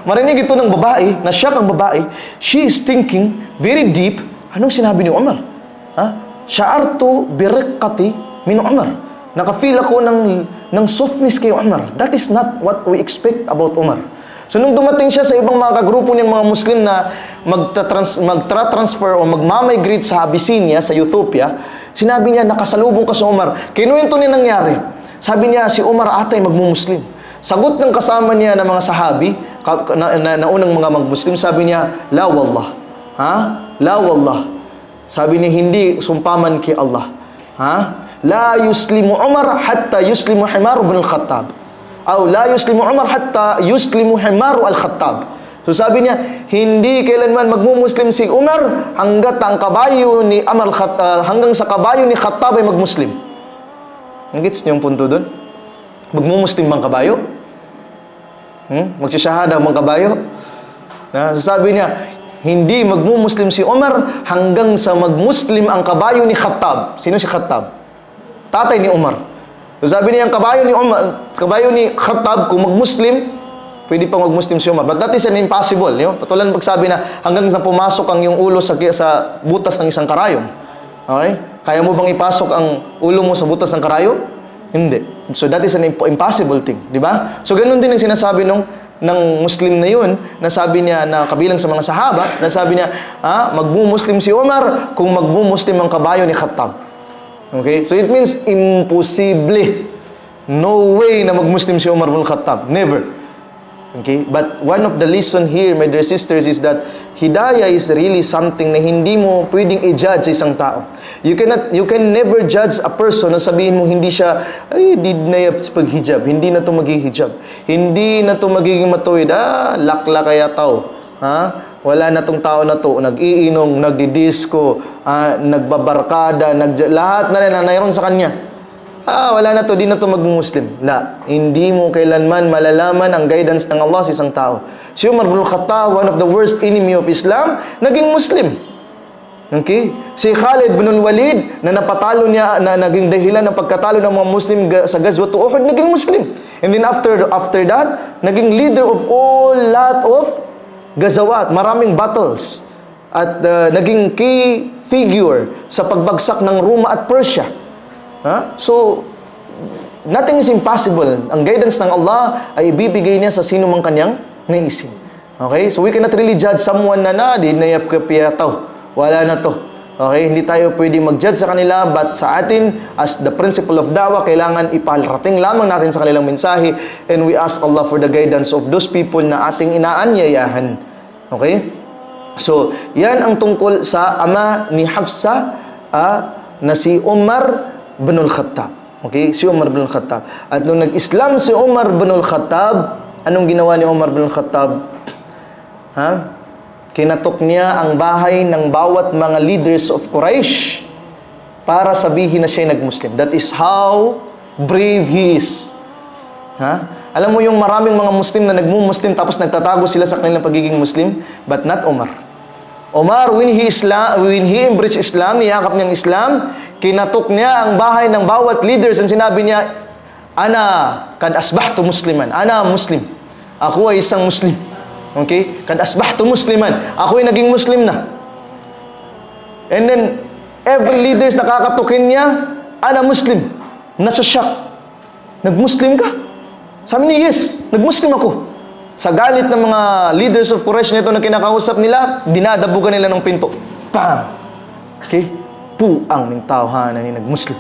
marinig ito ng babae, na-shock ang babae, she is thinking very deep, anong sinabi ni Umar? Sha'artu biriqati min Umar. Nakafeel ako ng softness kay Umar. That is not what we expect about Umar. So nung dumating siya sa ibang mga kagrupo niyang mga Muslim na magtra-transfer o magmamigrate sa Abyssinia, sa Ethiopia, sinabi niya, nakasalubong ka sa Umar. Kinuwento niya nangyari. Sabi niya, si Umar atay magmumuslim. Sagot ng kasama niya ng mga sahabi, na unang mga mag-Muslim, sabi niya, la wallah. La wallah. Sabi niya, hindi sumpaman kay Allah. La yuslimu Umar hatta yuslimu Himar ibn al-Khattab. O la yuslimu Umar hatta yuslimu Himar al-Khattab. So sabi niya, hindi kailanman magmumuslim si Umar hanggang sa kabayo ni Khattab ay magmuslim. Gets niyo yung punto doon? Magmumuslim bang kabayo? Magsishahada bang kabayo? Sabi niya, hindi magmumuslim si Umar hanggang sa magmuslim ang kabayo ni Khattab. Sino si Khattab? Tatay ni Umar. So sabi niya, ang kabayo ni Khattab, kung magmuslim, pwede pang magmuslim si Umar. But that is an impossible. Patulan pagsabi na hanggang sa pumasok ang iyong ulo sa butas ng isang karayom. Okay? Kaya mo bang ipasok ang ulo mo sa butas ng karayom? Hindi. So that is an impossible thing, di ba? So ganun din ang sinasabi ng Muslim na yun, na sabi niya na kabilang sa mga sahaba, na sabi niya, magmumuslim si Umar kung magmumuslim ang kabayo ni Khattab. Okay? So it means imposible. No way na magmuslim si Umar ibn Khattab. Never. Okay? But one of the lesson here, my dear sisters, is that hidayah is really something na hindi mo pwedeng i-judge sa isang tao. You can never judge a person na sabihin mo hindi siya, di na pag-hijab, hindi na to mag-hijab, hindi na to magiging matuwid, lakla kaya tao. Wala na tong tao na to, nag-iinom, nagdi-disco, nagbabarkada, lahat na mayroon sa kanya. Wala na to, di na to mag-Muslim. Hindi mo kailanman malalaman ang guidance ng Allah sa isang tao. Si Umar ibn Khattab, one of the worst enemy of Islam, naging Muslim. Okay? Si Khalid ibn Walid, na napatalo niya, na naging dahilan ng pagkatalo ng mga Muslim sa Ghazwat Uhud, naging Muslim. And then after that, naging leader of all lot of gazawat, maraming battles. At naging key figure sa pagbagsak ng Roma at Persia. So, nothing is impossible. Ang guidance ng Allah ay ibibigay niya sa sino mang kanyang naisin. Okay? So, we cannot really judge someone na di nayapkapiyataw. Wala na to. Okay? Hindi tayo pwede mag-judge sa kanila, but sa atin, as the principle of dawah, kailangan iparating lamang natin sa kanilang mensahe, and we ask Allah for the guidance of those people na ating inaanyayahan. Okay? So, yan ang tungkol sa ama ni Hafsa na si Umar ibn al-Khattab. Okay? Si Umar bin Khattab. At nung nag-Islam si Umar bin Khattab, anong ginawa ni Umar bin Khattab? Kinatok niya ang bahay ng bawat mga leaders of Quraysh para sabihin na siya nag-Muslim. That is how brave he is. Alam mo yung maraming mga Muslim na nagmu-Muslim tapos nagtatago sila sa kanilang pagiging Muslim, but not Umar. Umar, when he embraced Islam, niyakap niyang Islam, kinatok niya ang bahay ng bawat leaders and sinabi niya, Ana kad asbahtu musliman. Ana Muslim. Ako ay isang Muslim. Okay? Kad asbahtu musliman. Ako ay naging Muslim na. And then, every leaders nakakatukin niya, Ana Muslim. Nasa shock. Nag-Muslim ka? Sabi niya, yes, nag-Muslim ako. Sa galit ng mga leaders of Quraysh nito na kinakausap nila, dinadabugan nila ng pinto. Bam! Okay? Puang ng tawhanan ni nag-Muslim.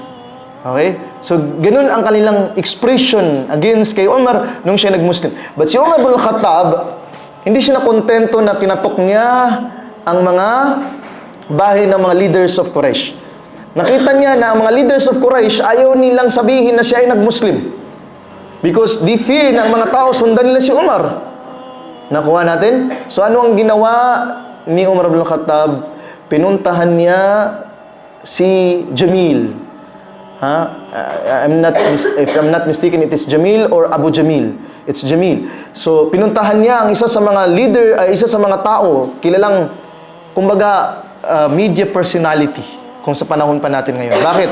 Okay? So, ganun ang kanilang expression against kay Umar nung siya nag-Muslim. But si Umar bin Khattab, hindi siya nakontento na tinatok niya ang mga bahay ng mga leaders of Quraysh. Nakita niya na ang mga leaders of Quraysh ayaw nilang sabihin na siya ay nag-Muslim. Because they fear na ang mga tao sundan nila si Umar. Nakuha natin? So ano ang ginawa ni Umar bin Khattab? Pinuntahan niya si Jamil. If I'm not mistaken, it is Jamil or Abu Jamil. It's Jamil. So pinuntahan niya ang isa sa mga leader, isa sa mga tao, kilalang, kumbaga, media personality kung sa panahon pa natin ngayon. Bakit?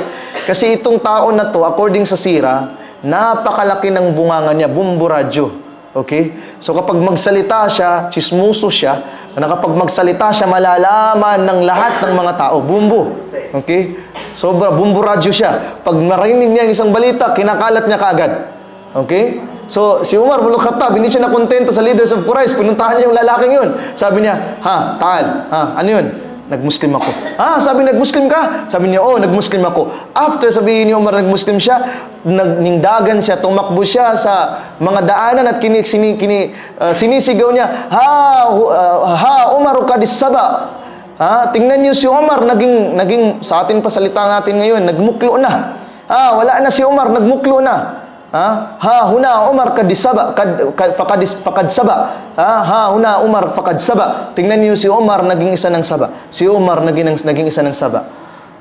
Kasi itong tao na to, according sa sira, napakalaki ng bunganga niya, bumburadyo. Okay? So kapag magsalita siya, chismoso siya, na kapag magsalita siya, malalaman ng lahat ng mga tao. Bumbo. Okay? Sobra, bumburadyo siya. Pag marinig niya ang isang balita, kinakalat niya kaagad. Okay? So, si Umar bin Khattab, hindi siya nakontento sa leaders of Quraysh. Pinuntahan niya yung lalaking yun. Sabi niya, ano yun? Nag-Muslim ako. Sabi, nag-Muslim ka? Sabi niya, nag-Muslim ako. After sabihin ni Umar, nag-Muslim siya, ningdagan siya, tumakbo siya sa mga daanan at sinisigaw niya, Umar kadis saba. Tingnan niyo si Umar, naging sa atin pa salita natin ngayon, nagmuklo na. Wala na si Umar, nagmuklo na. Huna Umar kadis saba, fakad saba. Huna Umar fakad saba. Tingnan niyo si Umar naging isa ng saba. Si Umar naging isa ng saba.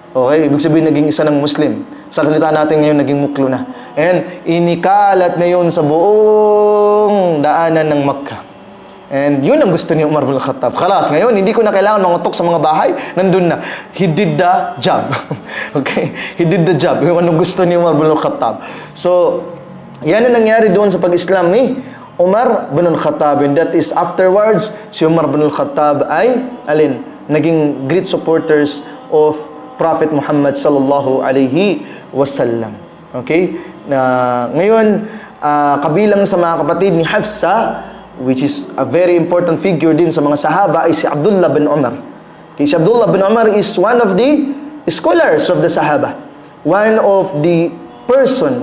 Okay, ibig sabihin naging isa ng Muslim. Sa salita natin ngayon naging muklo na. And inikalat na yun sa buong daanan ng Makkah. And yun ang gusto ni Umar bin Khattab. Khalas, ngayon hindi ko na kailangan mangutok sa mga bahay, nandun na. He did the job. Okay? He did the job. Yung anong gusto ni Umar bin Khattab. So, yan ang nangyari doon sa pag-Islam ni Umar bin Khattab. And that is afterwards, si Umar bin Khattab ay, naging great supporters of Prophet Muhammad sallallahu alaihi wasallam. Okay? Ngayon, kabilang sa mga kapatid ni Hafsa, which is a very important figure din sa mga sahaba, ay si Abdullah bin Umar. Okay, si Abdullah bin Umar is one of the scholars of the sahaba. One of the person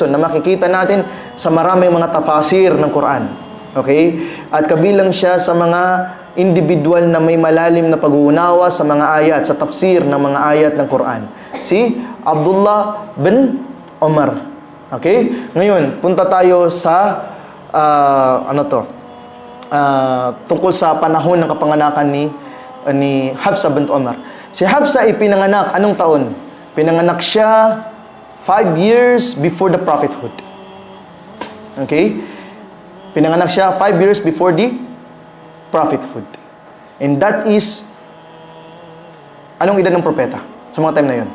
na makikita natin sa maraming mga tafasir ng Quran. Okay? At kabilang siya sa mga individual na may malalim na pag-uunawa sa mga ayat, sa tafsir ng mga ayat ng Quran. Si Abdullah bin Umar. Okay? Ngayon, punta tayo sa tungkol sa panahon ng kapanganakan ni Hafsa bint Umar. Si Hafsa ay pinanganak, anong taon? Pinanganak siya 5 years before the prophethood. Okay? Pinanganak siya 5 years before the prophethood. And that is, anong edad ng propeta sa mga time na yun?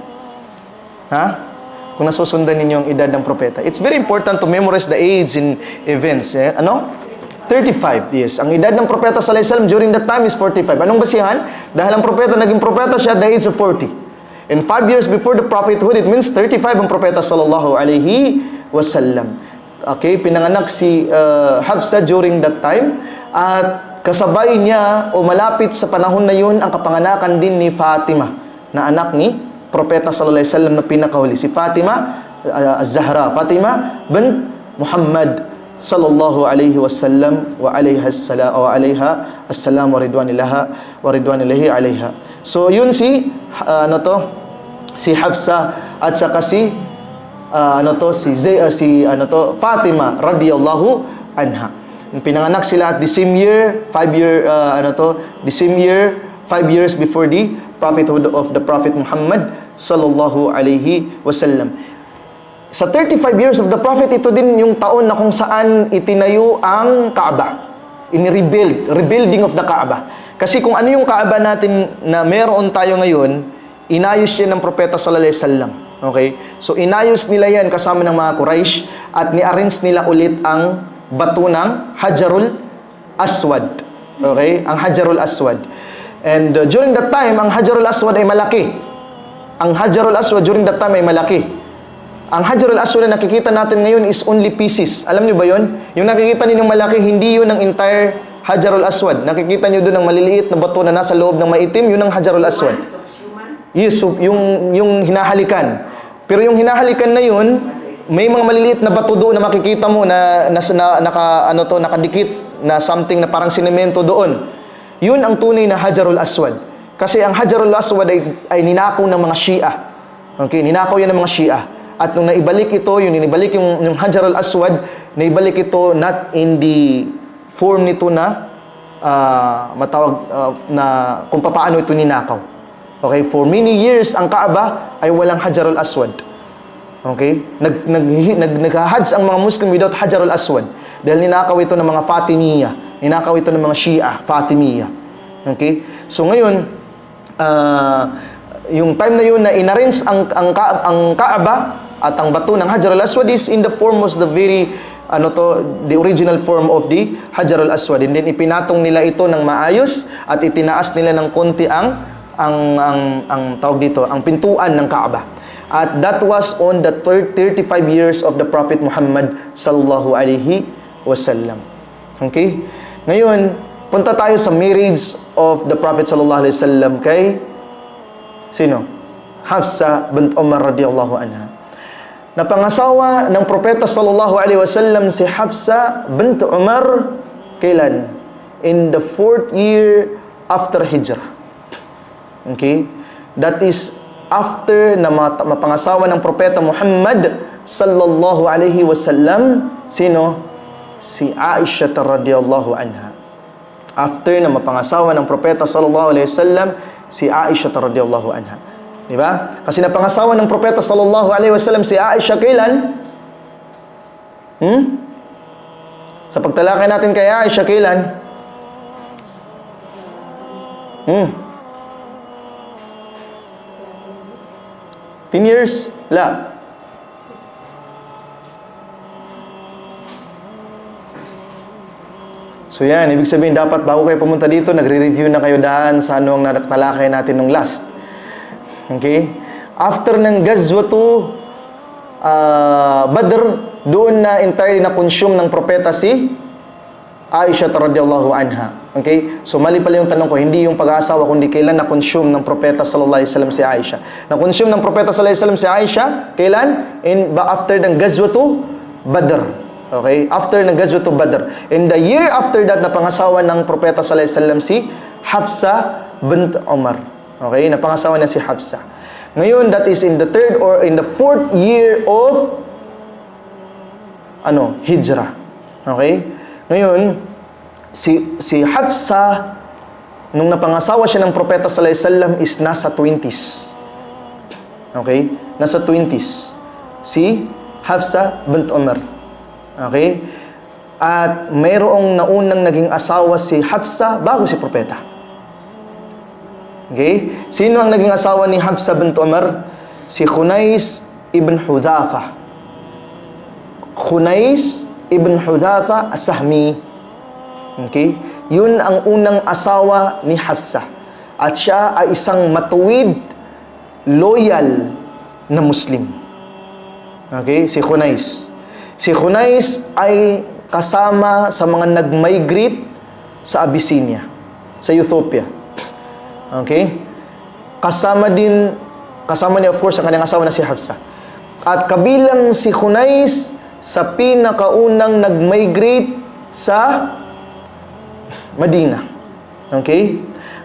Kung nasusundan ninyo ang edad ng propeta. It's very important to memorize the age and events. 35, yes. Ang edad ng propeta sallallahu alaihi wasallam during that time is 45. Anong basihan? Dahil ang propeta, naging propeta siya at the age of 40. And 5 years before the prophethood, it means 35 ang propeta sallallahu alaihi wasallam. Okay, pinanganak si Hafsa during that time. At kasabay niya, o malapit sa panahon na yun, ang kapanganakan din ni Fatima, na anak ni propeta sallallahu alaihi wasallam na pinakahuli. Si Fatima az-Zahra, Fatima bint Muhammad sallallahu alaihi wasallam wa alaiha assalam wa ridwanillahi alaiha. So yun si si Hafsa at saka si Fatima radiyallahu anha. Pinanganak sila at the same year, 5 years before the prophethood of the Prophet Muhammad sallallahu alaihi wasallam. Sa 35 years of the Prophet, ito din yung taon na kung saan itinayo ang Kaaba. Rebuilding of the Kaaba. Kasi kung ano yung Kaaba natin na meron tayo ngayon, inayos yan ng Propeta sallallahu alaihi wasallam. Okay? So inayos nila yan kasama ng mga Quraysh at ni-arrange nila ulit ang bato ng Hajarul Aswad. Okay? Ang Hajarul Aswad. And during that time, ang Hajarul Aswad ay malaki. Ang Hajarul Aswad during that time ay malaki. Ang Hajarul Aswad na nakikita natin ngayon is only pieces. Alam niyo ba yon? Yung nakikita niyo ng malaki, hindi yun ang entire Hajarul Aswad. Nakikita niyo doon ang maliliit na bato na nasa loob ng maitim, yun ang Hajarul Aswad. Yes, so yung hinahalikan. Pero yung hinahalikan na yun, may mga maliliit na bato doon na makikita mo na nakadikit na something na parang sinemento doon. Yun ang tunay na Hajarul Aswad. Kasi ang Hajarul Aswad ay ninakaw ng mga Shia. Okay, ninakaw yan ng mga Shia. At nung naibalik ito, yung Hajarul Aswad, naibalik ito not in the form nito na na kung paano ito ninakaw. Okay, for many years ang Kaaba ay walang Hajarul Aswad. Okay? Nag-hajj ang mga Muslim without Hajarul Aswad dahil ninakaw ito ng mga Fatimiyya. Ninakaw ito ng mga Shia, Fatimiyya. Okay? So ngayon, yung time na yun na inarrange ang Kaaba at ang bato ng Hajarul Aswad is in the form was the very the original form of the Hajarul Aswad. And then ipinatong nila ito ng maayos at itinaas nila ng konti ang tawag dito, ang pintuan ng Kaaba. At that was on the 35 years of the Prophet Muhammad sallallahu alaihi wasallam. Okay? Ngayon, punta tayo sa marriage of the Prophet sallallahu alaihi wasallam kay sino? Hafsa bint Umar radiyallahu anha. Napangasawa ng Propeta sallallahu alaihi wasallam si Hafsa bint Umar kailan? In the 4th year after Hijrah. Okay? That is after na mapangasawa ng Propeta Muhammad sallallahu alaihi wasallam, sino? Si Aisha radhiyallahu anha. After na mapangasawa ng Propeta sallallahu alaihi wasallam, si Aisha radhiyallahu anha. Di ba? Kasi napangasawa ng Propeta sallallahu alaihi wasallam si Aisha kailan? Sa pagtalakay natin kay Aisha kailan? 10 years? La. So yan, ibig sabihin dapat bago kayo pumunta dito, nagre-review na kayo daan sa anong natalakay natin nung last. Okay? After ng Gazwatu Badr, doon na entirely na consume ng propeta si Aisha radhiyallahu anha. Okay? So mali pala yung tanong ko, hindi yung pag-aasawa kundi kailan na-consume ng propeta sallallahu alaihi wasallam si Aisha. Na-consume ng propeta sallallahu alaihi wasallam si Aisha, kailan? After ng Gazwatu Badr. Okay? After ng Gazwatu Badr. In the year after that, napangasawa ng propeta sallallahu alaihi wasallam si Hafsa bint Umar. Okay? Napangasawa niya si Hafsa. Ngayon, that is in the 3rd or in the 4th year of Hijrah. Okay? Ngayon, si Hafsa, nung napangasawa siya ng propeta sallallahu alaihi wasallam is nasa 20s. Okay? Nasa 20s. Si Hafsa bint Umar. Okay? At mayroong naunang naging asawa si Hafsa bago si propeta. Okay? Sino ang naging asawa ni Hafsa bint Umar? Si Khunais ibn Hudhafa. Khunais ibn Hudhafa as-Sahmi. Okay? Yun ang unang asawa ni Hafsa. At siya ay isang matuwid, loyal na Muslim. Okay? Si Khunais. Si Khunais ay kasama sa mga nag-migrate sa Abyssinia, sa Ethiopia. Okay? Kasama niya of course ang kanyang asawa na si Hafsa. At kabilang si Khunais sa pinakaunang nag-migrate sa Madina. Okay?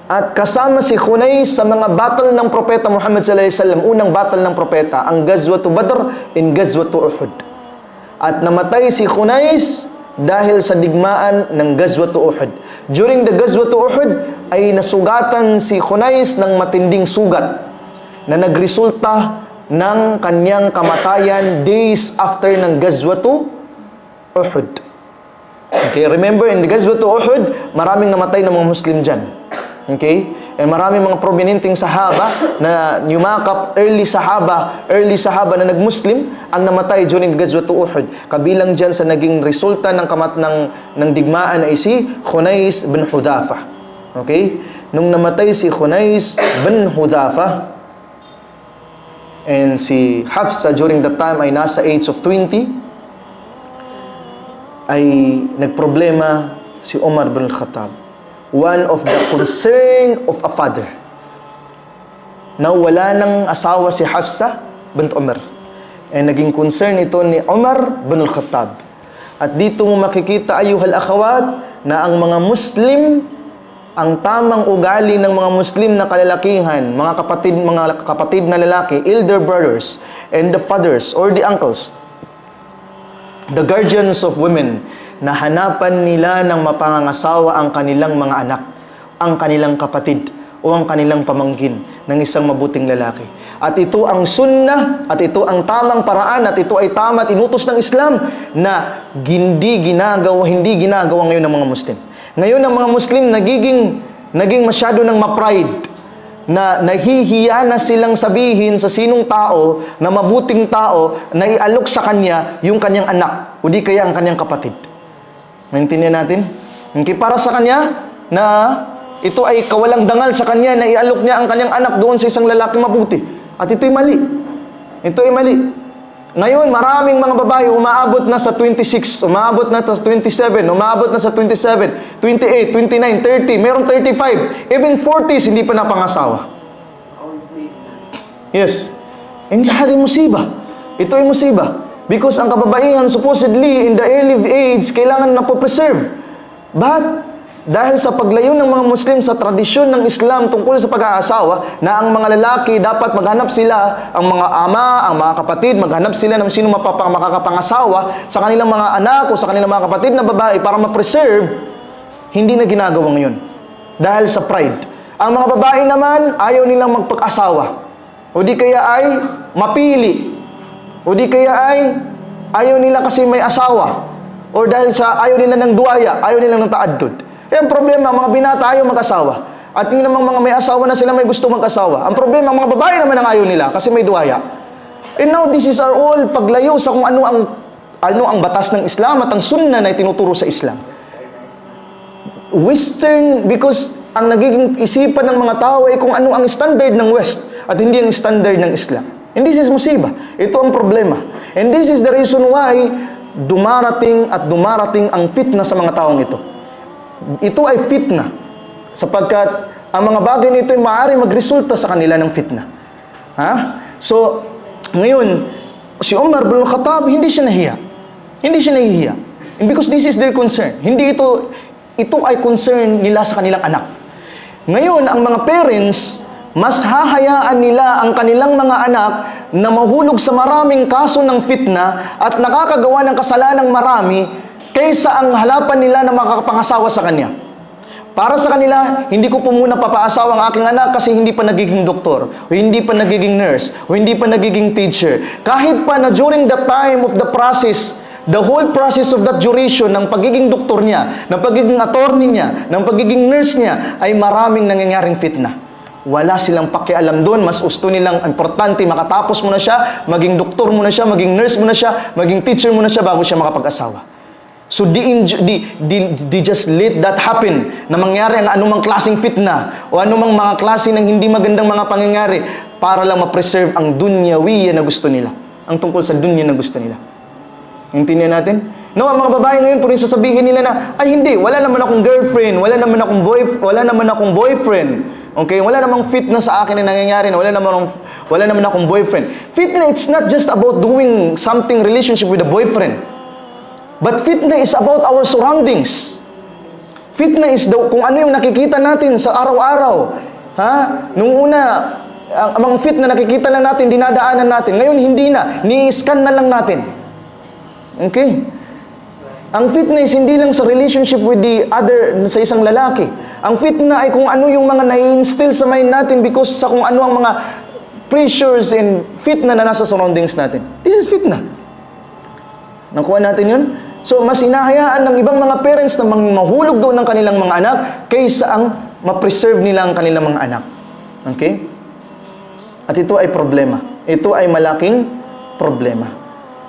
At kasama si Khunais sa mga battle ng Propeta Muhammad sallallahu alaihi wasallam, unang battle ng Propeta, ang Ghazwatu Badr and Ghazwatu Uhud. At namatay si Khunais dahil sa digmaan ng Ghazwatu Uhud. During the Ghazwatu Uhud ay nasugatan si Khunais ng matinding sugat na nagresulta ng kanyang kamatayan days after ng Ghazwatu Uhud. Okay, remember in the Ghazwatu Uhud, maraming namatay ng mga Muslim dyan. Okay? And maraming mga prominenteng sahaba na yumakap, early sahaba na nag-Muslim ang namatay during Ghazwatu Uhud. Kabilang dyan sa naging resulta ng digmaan ay si Khunais bin Hudhafa. Okay? Nung namatay si Khunais bin Hudhafa, and si Hafsa during that time ay nasa age of 20, ay nagproblema si Umar bin Khattab. One of the concern of a father. Na wala ng asawa si Hafsa bint Umar. And naging concern ito ni Umar bin Khattab. At dito mo makikita ayuhal akhawat na ang mga Muslim, ang tamang ugali ng mga Muslim na kalalakihan, mga kapatid na lalaki, elder brothers, and the fathers or the uncles, the guardians of women, na hanapan nila ng mapangangasawa ang kanilang mga anak, ang kanilang kapatid, o ang kanilang pamangkin ng isang mabuting lalaki. At ito ang sunnah, at ito ang tamang paraan, at ito ay tama at inutos ng Islam na hindi ginagawa ngayon ng mga Muslim. Ngayon ang mga Muslim naging masyado ng ma-pride, na nahihiya na silang sabihin sa sinong tao, na mabuting tao, na ialok sa kanya yung kanyang anak, o di kaya ang kanyang kapatid. Maintindihan natin? Okay, para sa kanya, na ito ay kawalang dangal sa kanya, na ialok niya ang kanyang anak doon sa isang lalaki mabuti. At ito'y mali. Ito'y mali. Ngayon, maraming mga babae umaabot na sa 26, umaabot na sa 27, umaabot na sa 27, 28, 29, 30, mayroong 35, even 40s, hindi pa napangasawa. Yes. Hindi hadi musiba. Ito ay musiba. Because ang kababaihan, supposedly, in the early age, kailangan na po-preserve. But, dahil sa paglayo ng mga Muslim sa tradisyon ng Islam tungkol sa pag-aasawa, na ang mga lalaki dapat maghanap sila, ang mga ama, ang mga kapatid, maghanap sila ng sino makakapangasawa sa kanilang mga anak o sa kanilang mga kapatid na babae para ma-preserve, hindi na ginagawa ngayon. Dahil sa pride. Ang mga babae naman, ayaw nilang magpag-asawa. O di kaya ay mapili. O di kaya ay ayaw nila kasi may asawa. O dahil sa ayaw nila ng duwaya, ayaw nila ng taaddud. Ang problema, mga binata ayaw mag-asawa. At yung namang mga may asawa na sila may gusto mag-asawa. Ang problema, mga babae naman ang ayaw nila kasi may duwaya. And now, this is our all paglayo sa kung ano ang batas ng Islam at ang sunnah na itinuturo sa Islam. Western, because ang nagiging isipan ng mga tao ay kung ano ang standard ng West at hindi ang standard ng Islam. And this is musibah. Ito ang problema. And this is the reason why dumarating ang fitna sa mga taong ito. Ito ay fitna. Sapagkat ang mga bagay nito ay maaari magresulta sa kanila ng fitna. Ha? So, ngayon, si Umar bin Khattab, hindi siya nahiya. Hindi siya nahihiya. And because this is their concern. Hindi ito ay concern nila sa kanilang anak. Ngayon, ang mga parents, mas hahayaan nila ang kanilang mga anak na mahulog sa maraming kaso ng fitna at nakakagawa ng kasalanang marami kaysa ang halapan nila na makakapangasawa sa kanya. Para sa kanila, hindi ko po muna papaasawa ang aking anak kasi hindi pa nagiging doktor, o hindi pa nagiging nurse, o hindi pa nagiging teacher. Kahit pa na during the time of the process, the whole process of that duration ng pagiging doktor niya, ng pagiging attorney niya, ng pagiging nurse niya, ay maraming nangyayaring fitna. Wala silang pakialam doon. Mas gusto nilang importante, makatapos mo na siya, maging doktor mo na siya, maging nurse mo na siya, maging teacher mo na siya bago siya makapag-asawa. So, di just let that happen na mangyari ang anumang klaseng fitna o anumang mga klase ng hindi magandang mga pangyayari para lang ma-preserve ang dunyawiya na gusto nila. Ang tungkol sa dunya na gusto nila. Intindihan natin? No, ang mga babae ngayon, puro sasabihin nila na, ay hindi, wala naman akong girlfriend, wala naman akong boyfriend. Okay, wala namang fitna sa akin na nangyayari na wala naman akong boyfriend. Fitna, it's not just about doing something relationship with a boyfriend. But fitna is about our surroundings. Fitna is kung ano yung nakikita natin sa araw-araw. Ha? Nung una, ang mga fitna nakikita lang natin, dinadaanan natin. Ngayon, hindi na. Ni-scan na lang natin. Okay? Ang fitna is hindi lang sa relationship with the other, sa isang lalaki. Ang fitna ay kung ano yung mga nai-instill sa mind natin because sa kung ano ang mga pressures and fitna na nasa surroundings natin. This is fitna. Nakuha natin yun? So, mas inahayaan ng ibang mga parents na mahulog doon ng kanilang mga anak kaysa ang ma-preserve nila ang kanilang mga anak. Okay? At ito ay problema. Ito ay malaking problema.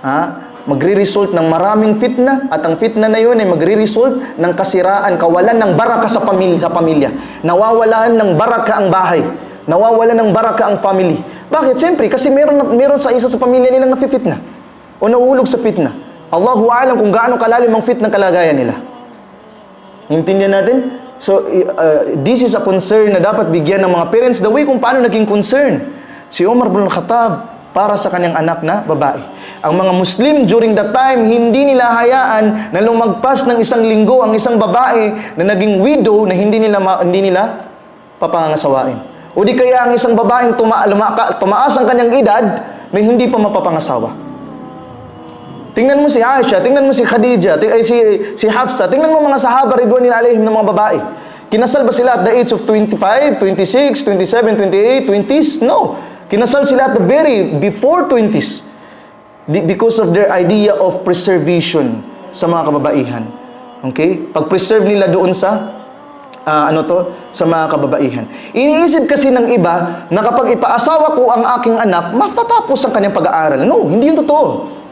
Ha? Magre-result ng maraming fitna at ang fitna na yun ay magre-result ng kasiraan, kawalan ng baraka sa pamilya. Nawawalan ng baraka ang bahay. Nawawalan ng baraka ang family. Bakit? Siyempre, kasi meron sa isa sa pamilya nilang napifitna o nauulog sa fitna. Allahu a'lam kung gaano kalalim ang fitna kalagayan nila. Intindihan natin? So, this is a concern na dapat bigyan ng mga parents the way kung paano naging concern si Umar bin Khattab para sa kanyang anak na babae. Ang mga Muslim during that time, hindi nila hayaan na lumagpas ng isang linggo ang isang babae na naging widow na hindi nila papangasawain. O di kaya ang isang babaeng tumaas ang kanyang edad na hindi pa mapapangasawa. Tingnan mo si Aisha, tingnan mo si Khadija, si Hafsa, tingnan mo mga sahaba ridwanin alaihim ng mga babae. Kinasal ba sila at the age of 25, 26, 27, 28, 20s? No. Kinasal sila at the very before 20s. Because of their idea of preservation sa mga kababaihan. Okay? Pag-preserve nila doon sa sa mga kababaihan. Iniisip kasi ng iba na kapag ipaasawa ko ang aking anak, matatapos ang kanyang pag-aaral. No, hindi yun totoo.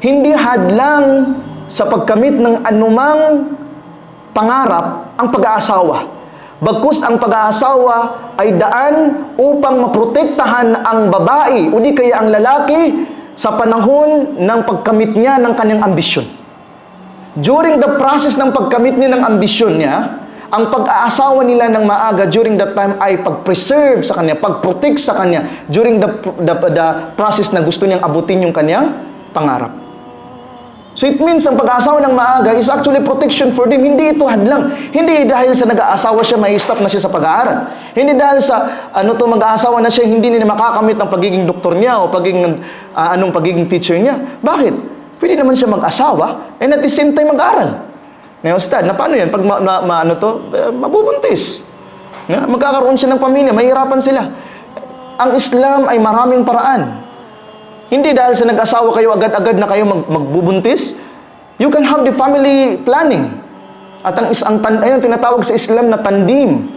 Hindi hadlang sa pagkamit ng anumang pangarap ang pag-aasawa. Bagkus ang pag-aasawa ay daan upang maprotektahan ang babae o di kaya ang lalaki sa panahon ng pagkamit niya ng kanyang ambisyon. During the process ng pagkamit niya ng ambisyon niya, ang pag-aasawa nila ng maaga during that time ay pag-preserve sa kanya, pag-protect sa kanya during the process na gusto niyang abutin yung kanyang pangarap. So it means ang pag-aasawa ng maaga is actually protection for them. Hindi ito hadlang. Hindi dahil sa nag-aasawa siya, may stop na siya sa pag-aaral. Hindi dahil sa mag-aasawa na siya, hindi niya makakamit ang pagiging doktor niya o pagiging teacher niya. Bakit? Pwede naman siya mag-asawa and at the same time mag-aaral. Ngayon, Ustad, na paano yan? Pag mabubuntis. Magkakaroon siya ng pamilya, mahirapan sila. Ang Islam ay maraming paraan. Hindi dahil sa nag-asawa kayo agad-agad na kayo magbubuntis. You can have the family planning. At ang tinatawag sa Islam na tandim.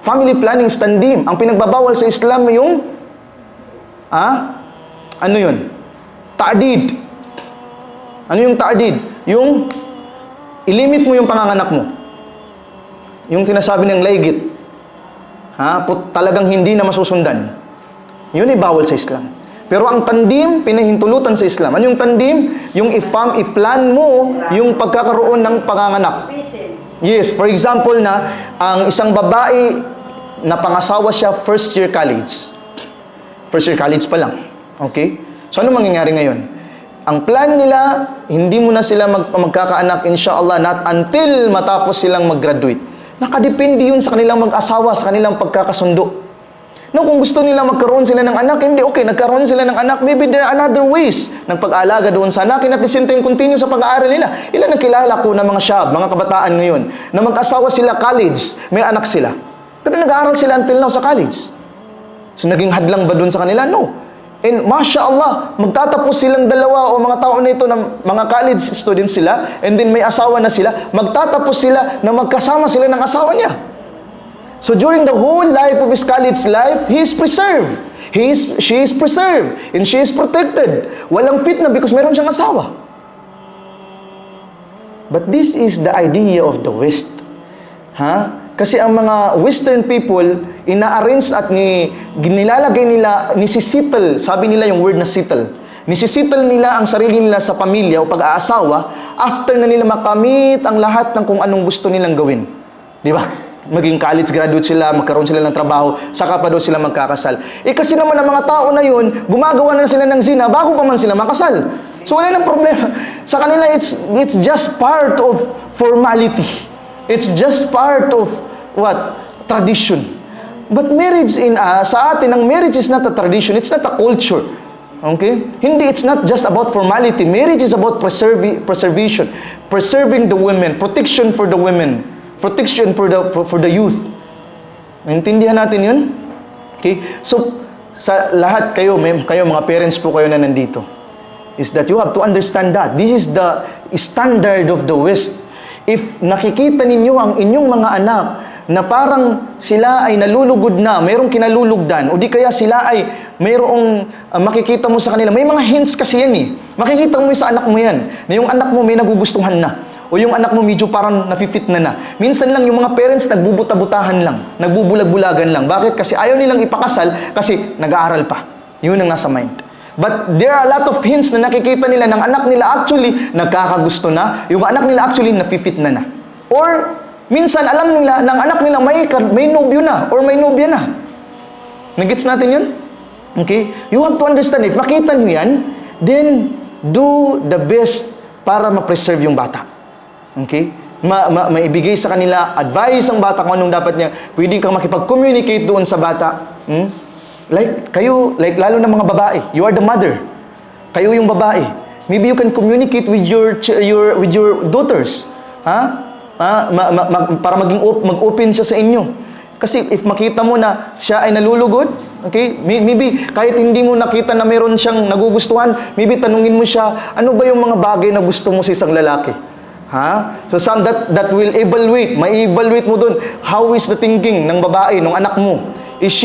Family planning is tandim. Ang pinagbabawal sa Islam yung ano yun? Ta'did. Ano yung ta'did? Yung ilimit mo yung panganganak mo. Yung tinasabi ng laygit. Talagang hindi na masusundan. Yun ay bawal sa Islam. Pero ang tandim, pinahintulutan sa Islam. Ano yung tandim? Yung i-plan mo yung pagkakaroon ng panganganak. Yes, for example na, ang isang babae na pangasawa siya first year college. First year college pa lang. Okay? So ano mangyayari ngayon? Ang plan nila, hindi mo na sila magkakaanak inshallah not until matapos silang mag-graduate. Nakadepende yun sa kanilang mag-asawa, sa kanilang pagkakasundo. No, kung gusto nila magkaroon sila ng anak, hindi, okay, nagkaroon sila ng anak, maybe there are another ways ng pag-aalaga doon sa anak, and at the same time, continue sa pag-aaral nila. Ilan ang kilala ko ng mga mga kabataan ngayon, na mag-asawa sila college, may anak sila. Pero nag-aaral sila until now sa college. So, naging hadlang ba doon sa kanila? No. And, mashallah, magtatapos silang dalawa o mga tao na ito, ng mga college students sila, and then may asawa na sila, magtatapos sila na magkasama sila ng asawa niya. So during the whole life of his college life, he is preserved. She is preserved. And she is protected. Walang fitna because meron siyang asawa. But this is the idea of the West. Kasi ang mga Western people, ina-arrange at nilalagay nila, nisisettle, sabi nila yung word na settle. Nisisettle nila ang sarili nila sa pamilya o pag-aasawa after na nila makamit ang lahat ng kung anong gusto nilang gawin. Di ba? Maging college graduate sila, magkaroon sila ng trabaho, saka pa daw sila magkakasal. Kasi naman ang mga tao na yun, gumagawa na sila ng zina bago pa man sila makasal. So wala nang problema. Sa kanila, it's just part of formality. It's just part of what? Tradition. But marriage sa atin, ang marriage is not a tradition, it's not a culture. Okay? Hindi, it's not just about formality. Marriage is about preservation. Preserving the women, protection for the women, protection for the youth. Naintindihan natin yun? Okay? So, sa lahat kayo mga parents po kayo na nandito, is that you have to understand that this is the standard of the West. If nakikita ninyo ang inyong mga anak na parang sila ay nalulugod na, mayroong kinalulugdan, o di kaya sila ay mayroong makikita mo sa kanila, may mga hints kasi yan eh. Makikita mo sa anak mo yan, na yung anak mo may nagugustuhan na, o yung anak mo medyo parang nafi-fit na. Minsan lang yung mga parents nagbubuta-butahan lang, nagbubulag-bulagan lang. Bakit? Kasi ayaw nilang ipakasal kasi nag-aaral pa. Yun ang nasa mind. But there are a lot of hints na nakikita nila ng anak nila actually nagkakagusto na, yung anak nila actually nafi-fit na. Or minsan alam nila ng anak nila may nobyo na or may nobya na. Nagets natin yun? Okay? You have to understand, if makita niyo yan, then do the best para ma-preserve yung bata. Okay? Maibigay sa kanila advice ang bata kung anong dapat niya. Pwede kang makipag-communicate doon sa bata. Like lalo na mga babae, you are the mother. Kayo yung babae. Maybe you can communicate with your daughters. Para mag-open siya sa inyo. Kasi if makita mo na siya ay nalulugod, okay, maybe kahit hindi mo nakita na meron siyang nagugustuhan, maybe tanungin mo siya, ano ba yung mga bagay na gusto mo sa isang lalaki? So that will ma-evaluate mo dun, how is the thinking ng babae, ng anak mo? Is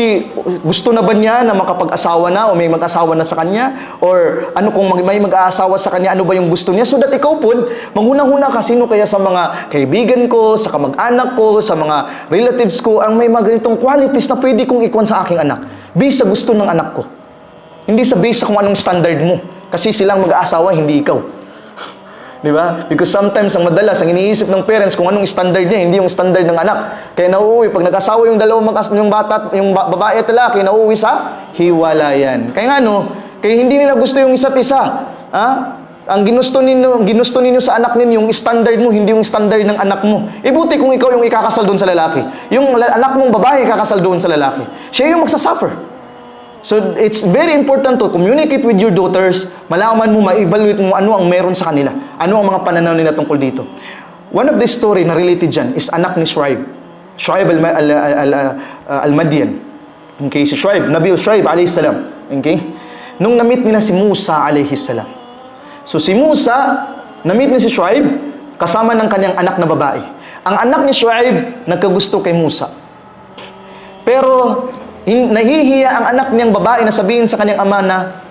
gusto na ba niya na makapag-asawa na o may mag-asawa na sa kanya? Or ano kung may mag-aasawa sa kanya, ano ba yung gusto niya? So that ikaw po, maghuna-huna ka sino kaya sa mga kaibigan ko, sa kamag-anak ko, sa mga relatives ko, ang may mga ganitong qualities na pwede kong ikuan sa aking anak. Based sa gusto ng anak ko. Hindi sa based sa kung anong standard mo. Kasi silang mag-aasawa, hindi ikaw. Di ba? Because sometimes, ang madalas, ang iniisip ng parents kung anong standard niya, hindi yung standard ng anak. Kaya nauuwi, pag nag-asawa yung yung bata, yung babae at lalaki, nauuwi sa hiwalayan. Kaya kaya hindi nila gusto yung isa't isa. Ang ginusto ninyo sa anak ninyo, yung standard mo, hindi yung standard ng anak mo. Buti kung ikaw yung ikakasal doon sa lalaki. Yung anak mong babae, ikakasal doon sa lalaki. Siya yung magsasuffer. So, it's very important to communicate with your daughters, malaman mo, ma-evaluate mo ano ang meron sa kanila. Ano ang mga pananaw nila tungkol dito. One of the story na related dyan is anak ni Shuaib. Shuaib al-Madian. Okay, si Shuaib, Nabi Shuaib alayhi salam. Okay? Nung na-meet nila si Musa alayhi salam. So, si Musa, na-meet ni si Shuaib, kasama ng kanyang anak na babae. Ang anak ni Shuaib, nagkagusto kay Musa. Pero, nahihiya ang anak niyang babae na sabihin sa kanyang ama na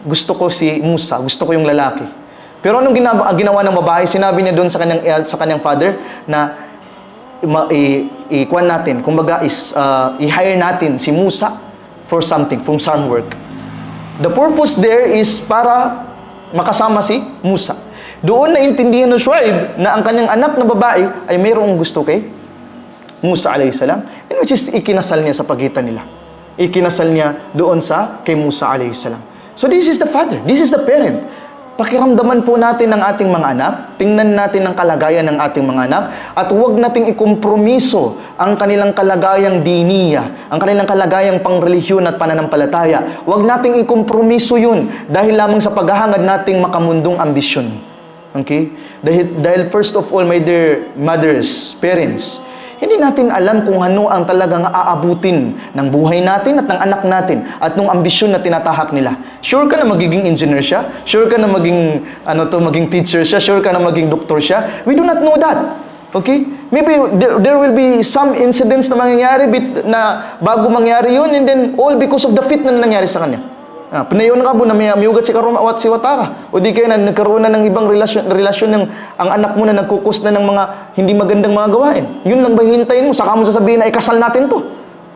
gusto ko si Musa, gusto ko yung lalaki. Pero anong ginawa ng babae? Sinabi niya doon sa kanyang father na ikuan natin, kumbaga i-hire natin si Musa for something, from some work. The purpose there is para makasama si Musa. Doon naintindihan ng Shuaib na ang kanyang anak na babae ay mayroong gusto kay Musa alayhi salam, and which is ikinasal niya sa pagitan nila. Ikinasal niya doon kay Musa alayhi salam. So this is the father, this is the parent. Pakiramdaman po natin ng ating mga anak, tingnan natin ang kalagayan ng ating mga anak, at huwag nating ikompromiso ang kanilang kalagayang diniya, ang kanilang kalagayang pangrelihiyon at pananampalataya. Huwag nating ikompromiso yun dahil lamang sa paghahangad nating makamundong ambisyon. Okay? Dahil first of all, my dear mothers, parents, hindi natin alam kung ano ang talagang aabutin ng buhay natin at ng anak natin at ng ambisyon na tinatahak nila. Sure ka na magiging engineer siya? Sure ka na maging teacher siya? Sure ka na maging doktor siya? We do not know that. Okay? Maybe there will be some incidents na mangyayari na bago mangyari yun, and then all because of the fit na nangyari sa kanya. Pinayon na ka po na may ugat si Karuma at si Wataka. O di kayo na nagkaroon na ng ibang relasyon ng ang anak mo na nagkukos na ng mga hindi magandang mga gawain. Yun lang ba hintayin mo? Saka mo sasabihin na ikasal natin to.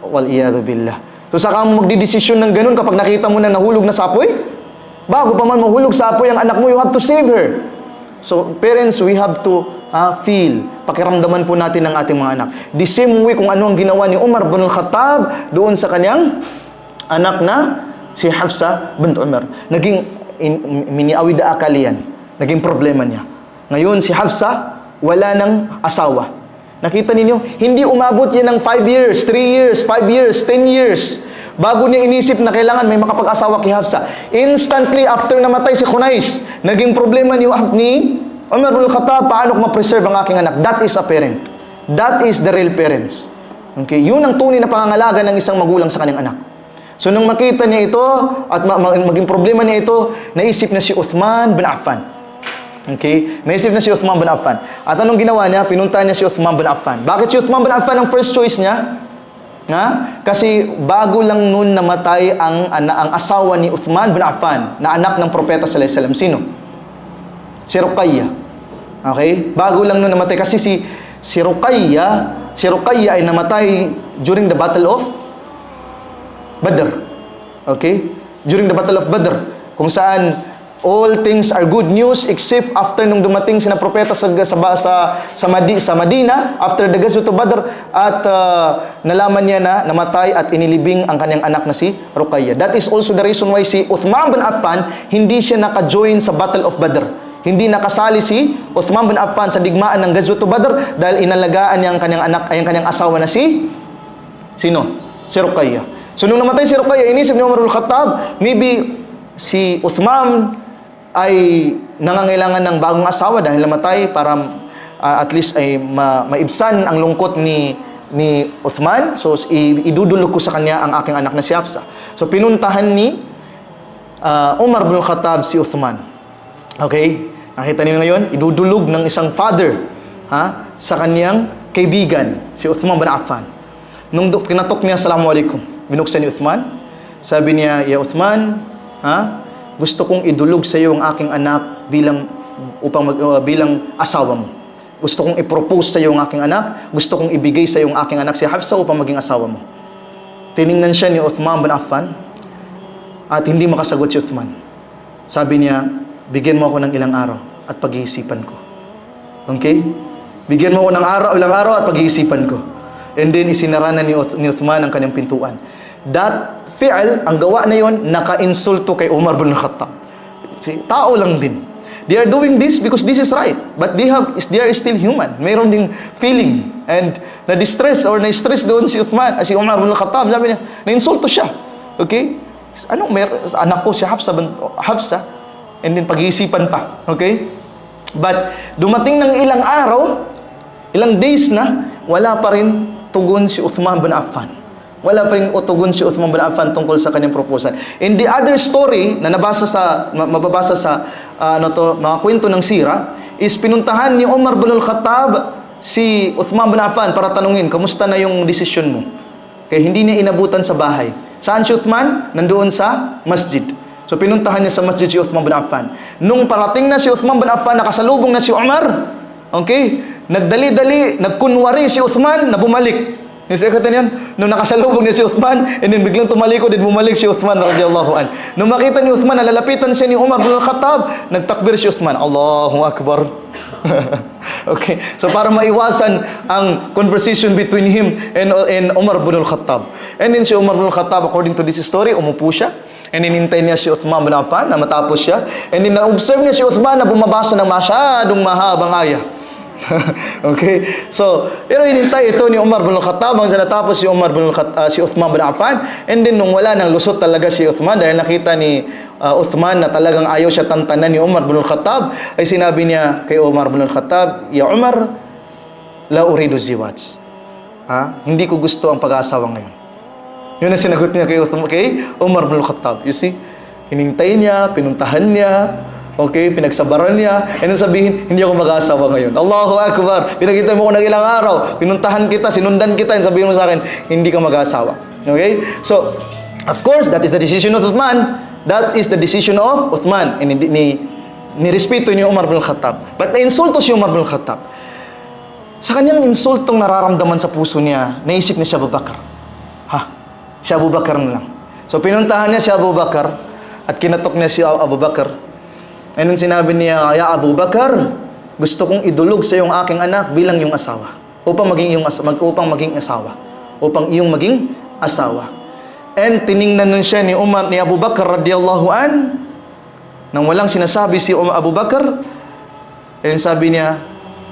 Wal-iyadu billah. So saka mo magdidesisyon ng ganun kapag nakita mo na nahulog na sa apoy? Bago pa man mahulog sa apoy ang anak mo, you have to save her. So parents, we have to feel. Pakiramdaman po natin ng ating mga anak. The same way kung ano ang ginawa ni Umar bin al-Khattab doon sa kanyang anak na si Hafsa bint Umar. Naging miniawid akalian. Naging problema niya. Ngayon si Hafsa wala nang asawa. Nakita ninyo? Hindi umabot yan ng 5 years, 3 years, 5 years, 10 years. Bago niya inisip na kailangan may makapag-asawa kay Hafsa. Instantly after namatay si Khunais, naging problema ni Umar bin Khattab, paano ko ma-preserve ang aking anak? That is a parent. That is the real parents. Okay? Yun ang tunay na pangangalaga ng isang magulang sa kanyang anak. So nung makita niya ito at maging problema niya ito, naisip na si Uthman bin Affan. Okay? Naisip na si Uthman bin Affan. At anong ginawa niya? Pinunta niya si Uthman bin Affan. Bakit si Uthman bin Affan ang first choice niya? Kasi bago lang noon namatay ang asawa ni Uthman bin Affan na anak ng propeta sallallahu alaihi wasallam. Sino? Si Ruqayya. Okay? Bago lang noon namatay kasi si Ruqayya ay namatay during the Battle of Badr. Okay? During the Battle of Badr, kung saan all things are good news except after nung dumating sina propeta sa Madina after the Ghazwat of Badr at nalaman niya na namatay at inilibing ang kanyang anak na si Ruqayya. That is also the reason why si Uthman bin Affan hindi siya naka-join sa Battle of Badr. Hindi nakasali si Uthman bin Affan sa digmaan ng Ghazwat of Badr dahil inalagaan niya ang kanyang anak ay ang kanyang asawa na sino? Si Ruqayya. So nung namatay si Ruqayya, inisip ni Umar bin Khattab, maybe si Uthman ay nangangailangan ng bagong asawa dahil namatay para at least ay maibsan ang lungkot ni Uthman. So idudulog ko sa kanya ang aking anak na si Hafsa. So pinuntahan ni Umar bin Khattab si Uthman. Okay? Nakita niyo ngayon, idudulog ng isang father sa kanyang kaibigan, si Uthman bin Affan. Nung kinatok niya, Assalamualaikum, binuksan ni Uthman. Sabi niya, Ya Uthman, gusto kong idulog sa iyo ang aking anak bilang asawa mo. Gusto kong i-propose sa iyo ang aking anak. Gusto kong ibigay sa iyo ang aking anak si Hafsa upang maging asawa mo. Tiningnan siya ni Uthman bin Affan at hindi makasagot si Uthman. Sabi niya, bigyan mo ako ng ilang araw at pag-iisipan ko. Okay? Bigyan mo ako ng ilang araw at pag-iisipan ko. And then isinara na ni Uthman ang kanyang pintuan. That fi'al, ang gawa na yon, naka-insulto kay Umar bin Khattab. Tao lang din. They are doing this because this is right. But they are still human. Mayroon ding feeling and na-distress or na-stress doon si Umar bin Khattab. Sabi niya, na-insulto siya. Okay? Anak ko si Hafsa. And then pag-iisipan pa. Okay? But dumating ng ilang araw, ilang days na, wala pa rin tugon si Uthman bin Affan. Wala pa rin utugon si Uthman bin Affan tungkol sa kanyang proposal. In the other story na mababasa sa mga kwento ng sira, is pinuntahan ni Umar bin Khattab si Uthman bin Affan para tanungin, kamusta na yung desisyon mo? Kaya hindi niya inabutan sa bahay. Saan si Uthman? Nandoon sa masjid. So pinuntahan niya sa masjid si Uthman bin Affan. Nung parating na si Uthman bin Affan, nakasalubong na si Umar. Okay? Nagdali-dali, nagkunwari si Uthman na bumalik. Yung sekretan yan, nung nakasalubong niya si Uthman, and then biglang tumalikod din bumalik si Uthman radiyallahu an. Nung makita ni Uthman, nalalapitan siya ni Umar bin Khattab, nagtakbir si Uthman, Allahu Akbar. Okay, so para maiwasan ang conversation between him and Umar bin Khattab. And then si Umar bin Khattab, according to this story, umupo siya, and hinintay niya si Uthman bin Affan na matapos siya, and then na-observe niya si Uthman na bumabasa ng masyadong mahabang ayah. Okay? So, pero hinintay ito ni Umar bin Khattab hanggang natapos si si Uthman bin Affan. And then nung wala nang lusot talaga si Uthman dahil nakita ni Uthman na talagang ayaw siya tantanan ni Umar bin Khattab, ay sinabi niya kay Umar bin Khattab, Ya Umar, la uridu ziwaj. Hindi ko gusto ang pag-aasawa ngayon. Yun ang sinagot niya kay Umar bin Khattab. You see? Hinintay niya, pinuntahan niya, okay, pinagsabaran niya, and then sabihin, hindi ako mag-aasawa ngayon. Allahu Akbar! Pinagkita mo ko ng ilang araw, pinuntahan kita, sinundan kita, and sabihin mo sa akin, hindi ka mag-aasawa. Okay? So, of course, that is the decision of Uthman. That is the decision of Uthman. And nirespeto ni Umar bin Khattab. But na-insulto si Umar bin Khattab. Sa kanyang insultong nararamdaman sa puso niya, naisip niya si Abu Bakar. Si Abu Bakar na lang. So, pinuntahan niya si Abu Bakar, at kinatok niya si Abu Bakar. And then sinabi niya, Ya Abu Bakar, gusto kong idulog sa iyong aking anak bilang iyong asawa. Upang maging asawa. And tiningnan nun siya ni Abu Bakar radiyallahu an, nang walang sinasabi si Abu Bakar, and sabi niya,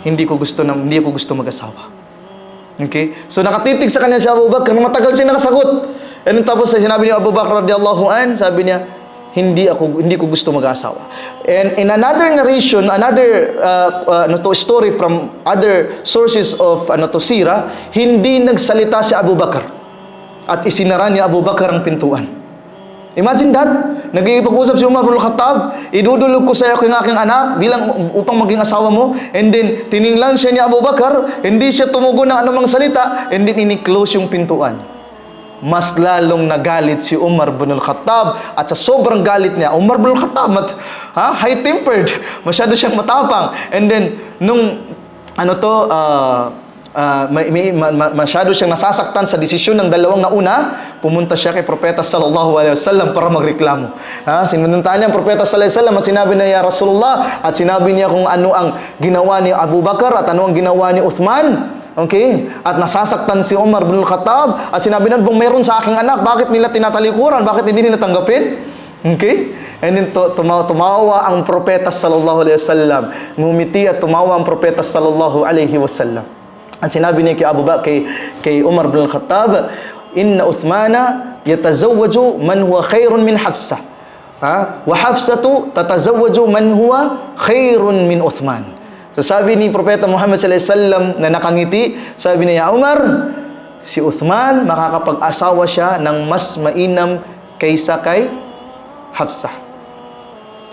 hindi ko gusto mag-asawa. Okay? So nakatitig sa kanya si Abu Bakr, matagal siya nakasagot. And tapos sinabi ni Abu Bakr radiyallahu an, sabi niya, hindi ko gusto mag-asawa. And in another narration, another story from other sources of sira, hindi nagsalita si Abu Bakr at isinara ni Abu Bakr ang pintuan. Imagine that. Nagkikipag-usap si Umar bin Khattab, idudulog ko sa iyo ang aking anak upang maging asawa mo. And then, tininglan siya ni Abu Bakr, hindi siya tumugon ng anumang salita, and then ini-close yung pintuan. Mas lalong nagalit si Umar bin Khattab, at sa sobrang galit niya, Umar bin Khattab, high-tempered, masyado siyang matapang. And then, nung, masyado siyang nasasaktan sa desisyon ng dalawang nauna, pumunta siya kay Propeta sallallahu alaihi wasallam para magreklamo. Sinununtahan niya ang Propeta sallallahu alaihi wasallam at sinabi niya, "Ya Rasulullah," at sinabi niya kung ano ang ginawa ni Abu Bakar at ano ang ginawa ni Uthman. Okay? At nasasaktan si Umar bin Khattab at sinabi niya, "Bang meron sa aking anak, bakit nila tinatalikuran? Bakit hindi nila tanggapin?" Okay? And then tumawa ang Propeta sallallahu alaihi wasallam. Ngumiti at tumawa ang Propeta sallallahu alaihi wasallam. At sinabi niya kay Abu Bakr, kay Umar bin Khattab, "Inna Uthmana yatazawwaju man huwa khairun min Hafsa. Wa Hafsatu tatazawwaju man huwa khairun min Uthman." So sabi ni Propeta Muhammad sallallahu alaihi wasallam na nakangiti, sabi niya, "Ya Umar, si Uthman makakapag-asawa siya ng mas mainam kaysa kay Hafsa.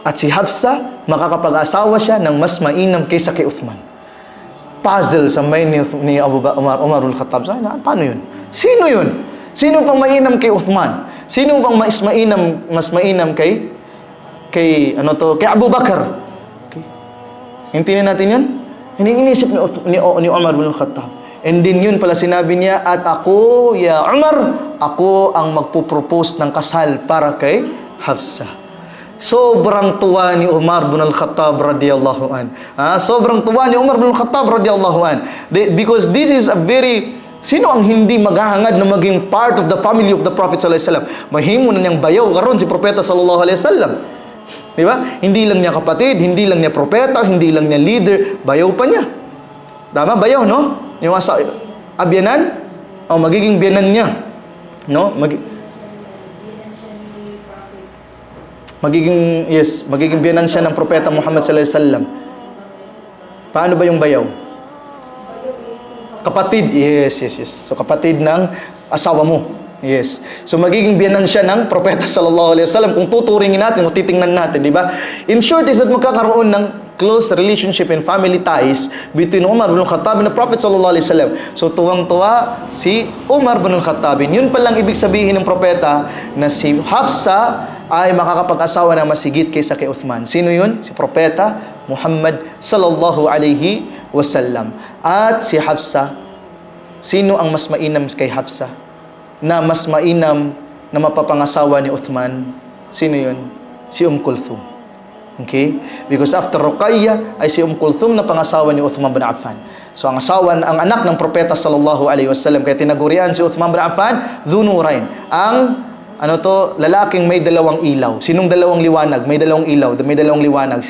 At si Hafsa makakapag-asawa siya ng mas mainam kaysa kay Uthman." Puzzle sa mind ni Umar bin Khattab. Paano yun? Sino yun? Sino pang mainam kay Uthman? Sino pang mas mainam kay Abu Bakr? Okay. Hintihin natin yun? Iniisip ni Umar bin Khattab. And din yun pala sinabi niya, "At ako, ya Umar, ako ang magpupropose ng kasal para kay Hafsa." Sobrang tuwa ni Umar bin Khattab radiyallahu an. Sobrang tuwa ni Umar bin Khattab radiyallahu an. Because this is a very... Sino ang hindi maghahangad na maging part of the family of the Prophet sallallahu alaihi wasallam? Mahimo na niyang bayaw karon si Propeta sallallahu alaihi wasallam. Di ba? Hindi lang niya kapatid, hindi lang niya propeta, hindi lang niya leader, bayaw pa niya. Tama? Bayaw, no? Yung abyanan, magiging biyanan niya. No? Magiging biyanan siya ng Propeta Muhammad sallallahu alaihi wasallam. Paano ba yung bayaw? Kapatid. Yes. So kapatid ng asawa mo. Yes. So magiging biyanan siya ng Propeta sallallahu alaihi wasallam kung tuturingin natin o titingnan natin, di ba? In short is that magkakaroon ng close relationship and family ties between Umar bin Khattab and the Prophet sallallahu alaihi wasallam. So tuwang-tuwa si Umar bin Khattab. Yun palang ibig sabihin ng propeta na si Hafsa ay makakapag-asawa na masigit kaysa kay Uthman. Sino yun? Si Propeta Muhammad sallallahu alaihi wasallam. At si Hafsa, sino ang mas mainam kay Hafsa? Na mas mainam na mapapangasawa ni Uthman? Sino yun? Si Kulthum. Okay? Because after Ruqayya ay si Kulthum na pangasawa ni Uthman bin Affan. So ang anak ng Propeta sallallahu alaihi wasallam, kaya tinagurian si Uthman bin Affan, Dhunurain. Ang lalaking may dalawang ilaw. Sinong dalawang liwanag? May dalawang ilaw, may dalawang liwanag.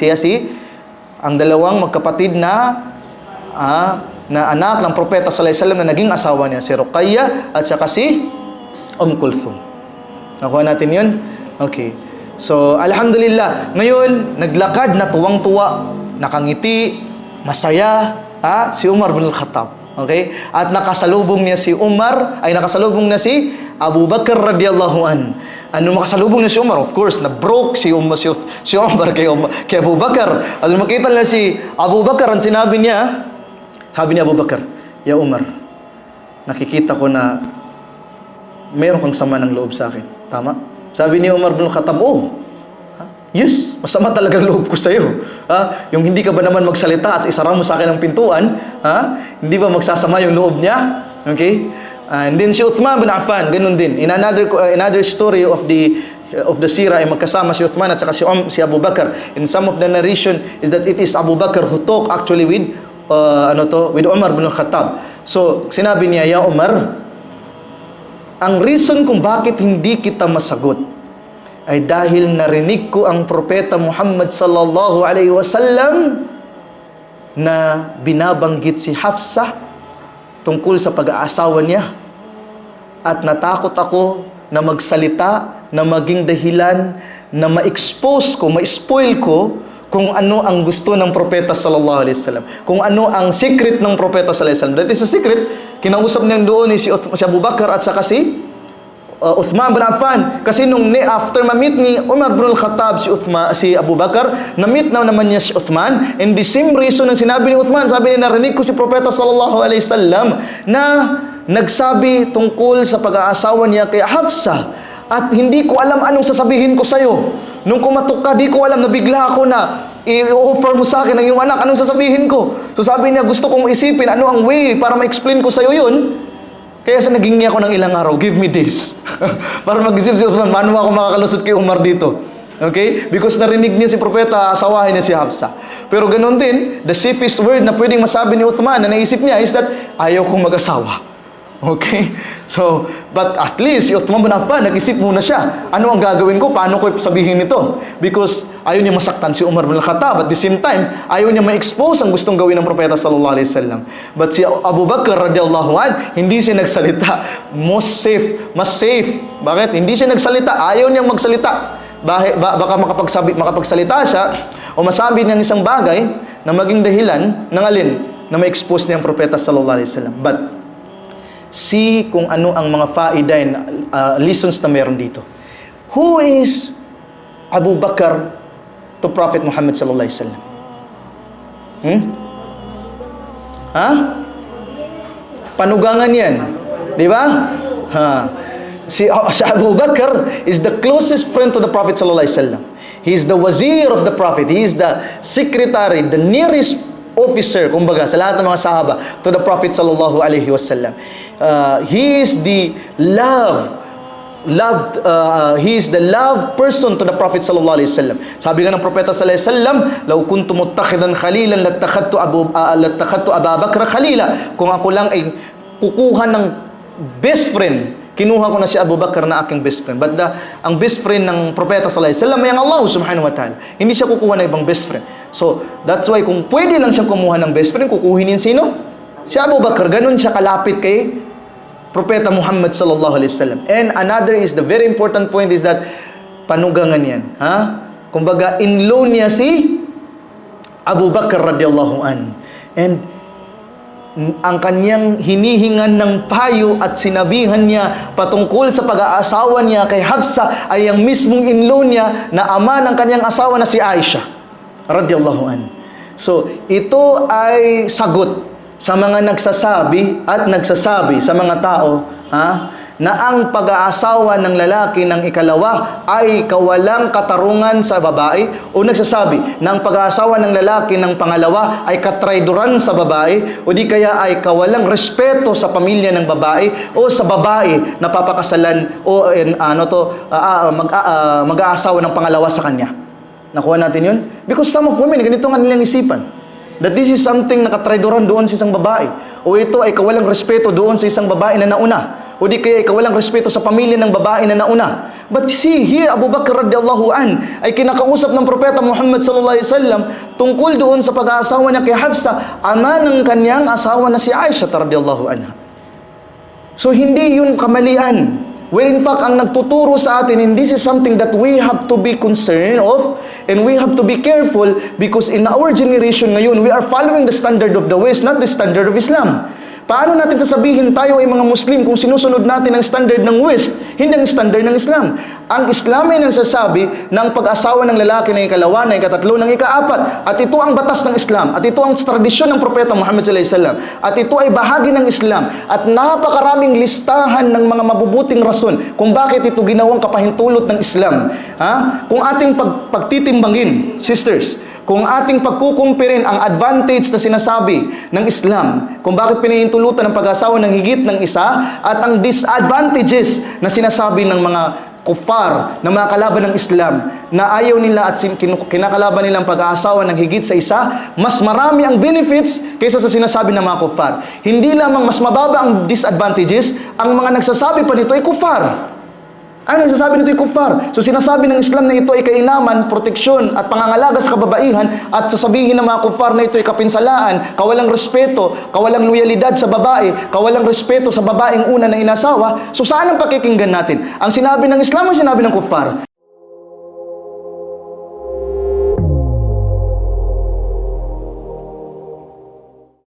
Ang dalawang magkapatid na anak ng Propeta sallallahu alaihi wasallam na naging asawa niya, si Ruqayya at saka si Kulthum. Nakuha natin yun? Okay. So, alhamdulillah, ngayon, naglakad na tuwang-tuwa, nakangiti, masaya, si Umar bin Khattab. Okay? At nakasalubong niya si nakasalubong na si Abu Bakr radiyallahu an. Ano makasalubong niya si Umar? Of course, na-broke si Umar kay Abu Bakr. At makita na si Abu Bakr, ang sabi ni Abu Bakr, "Ya Umar, nakikita ko na mayroon kang sama ng loob sa akin." Tama? Sabi ni Umar bin Khattab, "Yes, masama talagang loob ko sa iyo. Yung hindi ka ba naman magsalita at isara mo sa akin ang pintuan, hindi ba magsasama yung loob niya?" Okay? And then si Uthman bin Affan, ganun din. In another story of the sira ay magkasama si Uthman at saka si Abu Bakr. In some of the narration is that it is Abu Bakr who talk actually with Umar bin Khattab. So sinabi niya, "Ya Umar, ang reason kung bakit hindi kita masagot ay dahil narinig ko ang Propeta Muhammad sallallahu alaihi wasallam na binabanggit si Hafsa tungkol sa pag-aasawa niya. At natakot ako na magsalita, na maging dahilan, na ma-expose ko, ma-spoil ko kung ano ang gusto ng propeta sallallahu alaihi wasallam. Kung ano ang secret ng propeta sallallahu alaihi wasallam. That is a secret. Kinausap niya doon si Abu Bakar at saka si Uthman bin Affan. Kasi nung after ma-meet ni Umar bin Al-Khattab si Abu Bakar, na-meet na naman niya si Uthman. And the same reason ang sinabi ni Uthman, sabi niya, narinig ko si propeta sallallahu alaihi wasallam na nagsabi tungkol sa pag-aasawa niya kay Hafsa. At hindi ko alam anong sasabihin ko sa'yo. Nung kumatok ka, di ko alam, nabigla ako na i-offer mo sa akin ang iyong anak, anong sasabihin ko? So sabi niya, gusto kong isipin ano ang way para ma-explain ko sa'yo yun. Kaya sa naging niya ako ng ilang araw, give me this. Para mag-isip si Uthman, paano ako makakalusot kay Umar dito? Okay? Because narinig niya si propeta, asawahin niya si Hafsa. Pero ganun din, the safest word na pwedeng masabi ni Uthman na naisip niya is that, ayaw kong mag-asawa. Okay? So, but at least si Uthman bin Affan, nag-isip muna siya. Ano ang gagawin ko? Paano ko sabihin ito? Because ayaw niya masaktan si Umar bin Khattab. At the same time, ayaw niya ma-expose ang gustong gawin ng propeta sallallahu alaihi wasallam. But si Abu Bakar radiyallahu an, hindi siya nagsalita. Most safe, mas safe. Bakit? Hindi siya nagsalita. Ayaw niyang magsalita. Baka makapagsalita siya o masabi ng isang bagay na maging dahilan ng alin na ma-expose niya ang propeta sallallahu alaihi wasallam. But see kung ano ang mga faida and lessons na meron dito. Who is Abu Bakar to Prophet Muhammad sallallahu alaihi wasallam? Ha? Panugangan yan. Di ba? Si Abu Bakar is the closest friend to the Prophet sallallahu alaihi wasallam. He is the wazir of the Prophet. He is the secretary, the nearest officer, kumbaga, sa lahat ng mga sahaba to the Prophet sallallahu alaihi wasallam. He is the he is the love person to the Prophet sallallahu alaihi wasallam. Sabi nga ng propeta sallallahu alaihi wasallam, "Law kuntu muttakhidan khalilan lattakhadtu Abu Bakr khalila." Kung ako lang ay kukuha ng best friend, kinuha ko na si Abu Bakar na aking best friend. But ang best friend ng propeta sallallahu alaihi wasallam ay ang Allah subhanahu wa ta'ala. Hindi siya kukuha ng ibang best friend. So, that's why kung pwede lang siyang kumuha ng best friend, kukuhinin sino? Si Abu Bakar. Ganun siya kalapit kay propeta Muhammad sallallahu alaihi wasallam. And another is, the very important point is that panugangan yan. Kumbaga, in-law niya si Abu Bakar radiyallahu an. And ang kanyang hinihingan ng payo at sinabihan niya patungkol sa pag-aasawa niya kay Hafsa ay ang mismong in-law niya na ama ng kanyang asawa na si Aisha radiyallahu an. So, ito ay sagot sa mga nagsasabi sa mga tao na ang pag-aasawa ng lalaki ng ikalawa ay kawalang katarungan sa babae, o nagsasabi na ang pag-aasawa ng lalaki ng pangalawa ay katrayduran sa babae, o di kaya ay kawalang respeto sa pamilya ng babae o sa babae na papakasalan o mag-aasawa ng pangalawa sa kanya. Nakuha natin yun? Because some of women, ganito nga nilang isipan, that this is something na katrayduran doon sa isang babae, o ito ay kawalang respeto doon sa isang babae na nauna, o di kaya ikaw walang respeto sa pamilya ng babae na nauna. But see, here Abu Bakar radiyallahu an ay kinakausap ng propeta Muhammad sallallahu alaihi wasallam tungkol doon sa pag-aasawa niya kay Hafsa, ama ng kanyang asawa na si Aisha radiyallahu anha. So hindi yun kamalian. Where in fact, ang nagtuturo sa atin, and this is something that we have to be concerned of, and we have to be careful, because in our generation ngayon, we are following the standard of the West, not the standard of Islam. Paano natin sasabihin tayo ay mga Muslim kung sinusunod natin ang standard ng West, hindi ang standard ng Islam? Ang Islam ay nagsasabi ng pag-asawa ng lalaki ng ikalawa, ng ikatatlo, ng ikaapat. At ito ang batas ng Islam. At ito ang tradisyon ng propeta Muhammad sallallahu alaihi wasallam. At ito ay bahagi ng Islam. At napakaraming listahan ng mga mabubuting rason kung bakit ito ginawang kapahintulot ng Islam. Kung ating pagtitimbangin, sisters, kung ating pagkukumpirin ang advantage na sinasabi ng Islam, kung bakit pinahintulutan ng pag-asawa ng higit ng isa, at ang disadvantages na sinasabi ng mga kufar, ng mga kalaban ng Islam, na ayaw nila at kinakalaban nilang pag-aasawa ng higit sa isa, mas marami ang benefits kaysa sa sinasabi ng mga kufar. Hindi lamang mas mababa ang disadvantages, ang mga nagsasabi pa nito ay kufar. Ang nagsasabi nito ay kuffar. So sinasabi ng Islam na ito ay kainaman, proteksyon at pangangalaga sa kababaihan, at sasabihin ng mga kuffar na ito ay kapinsalaan, kawalang respeto, kawalang loyalidad sa babae, kawalang respeto sa babaeng una na inasawa. So saan ang pakikinggan natin? Ang sinabi ng Islam o sinabi ng kuffar?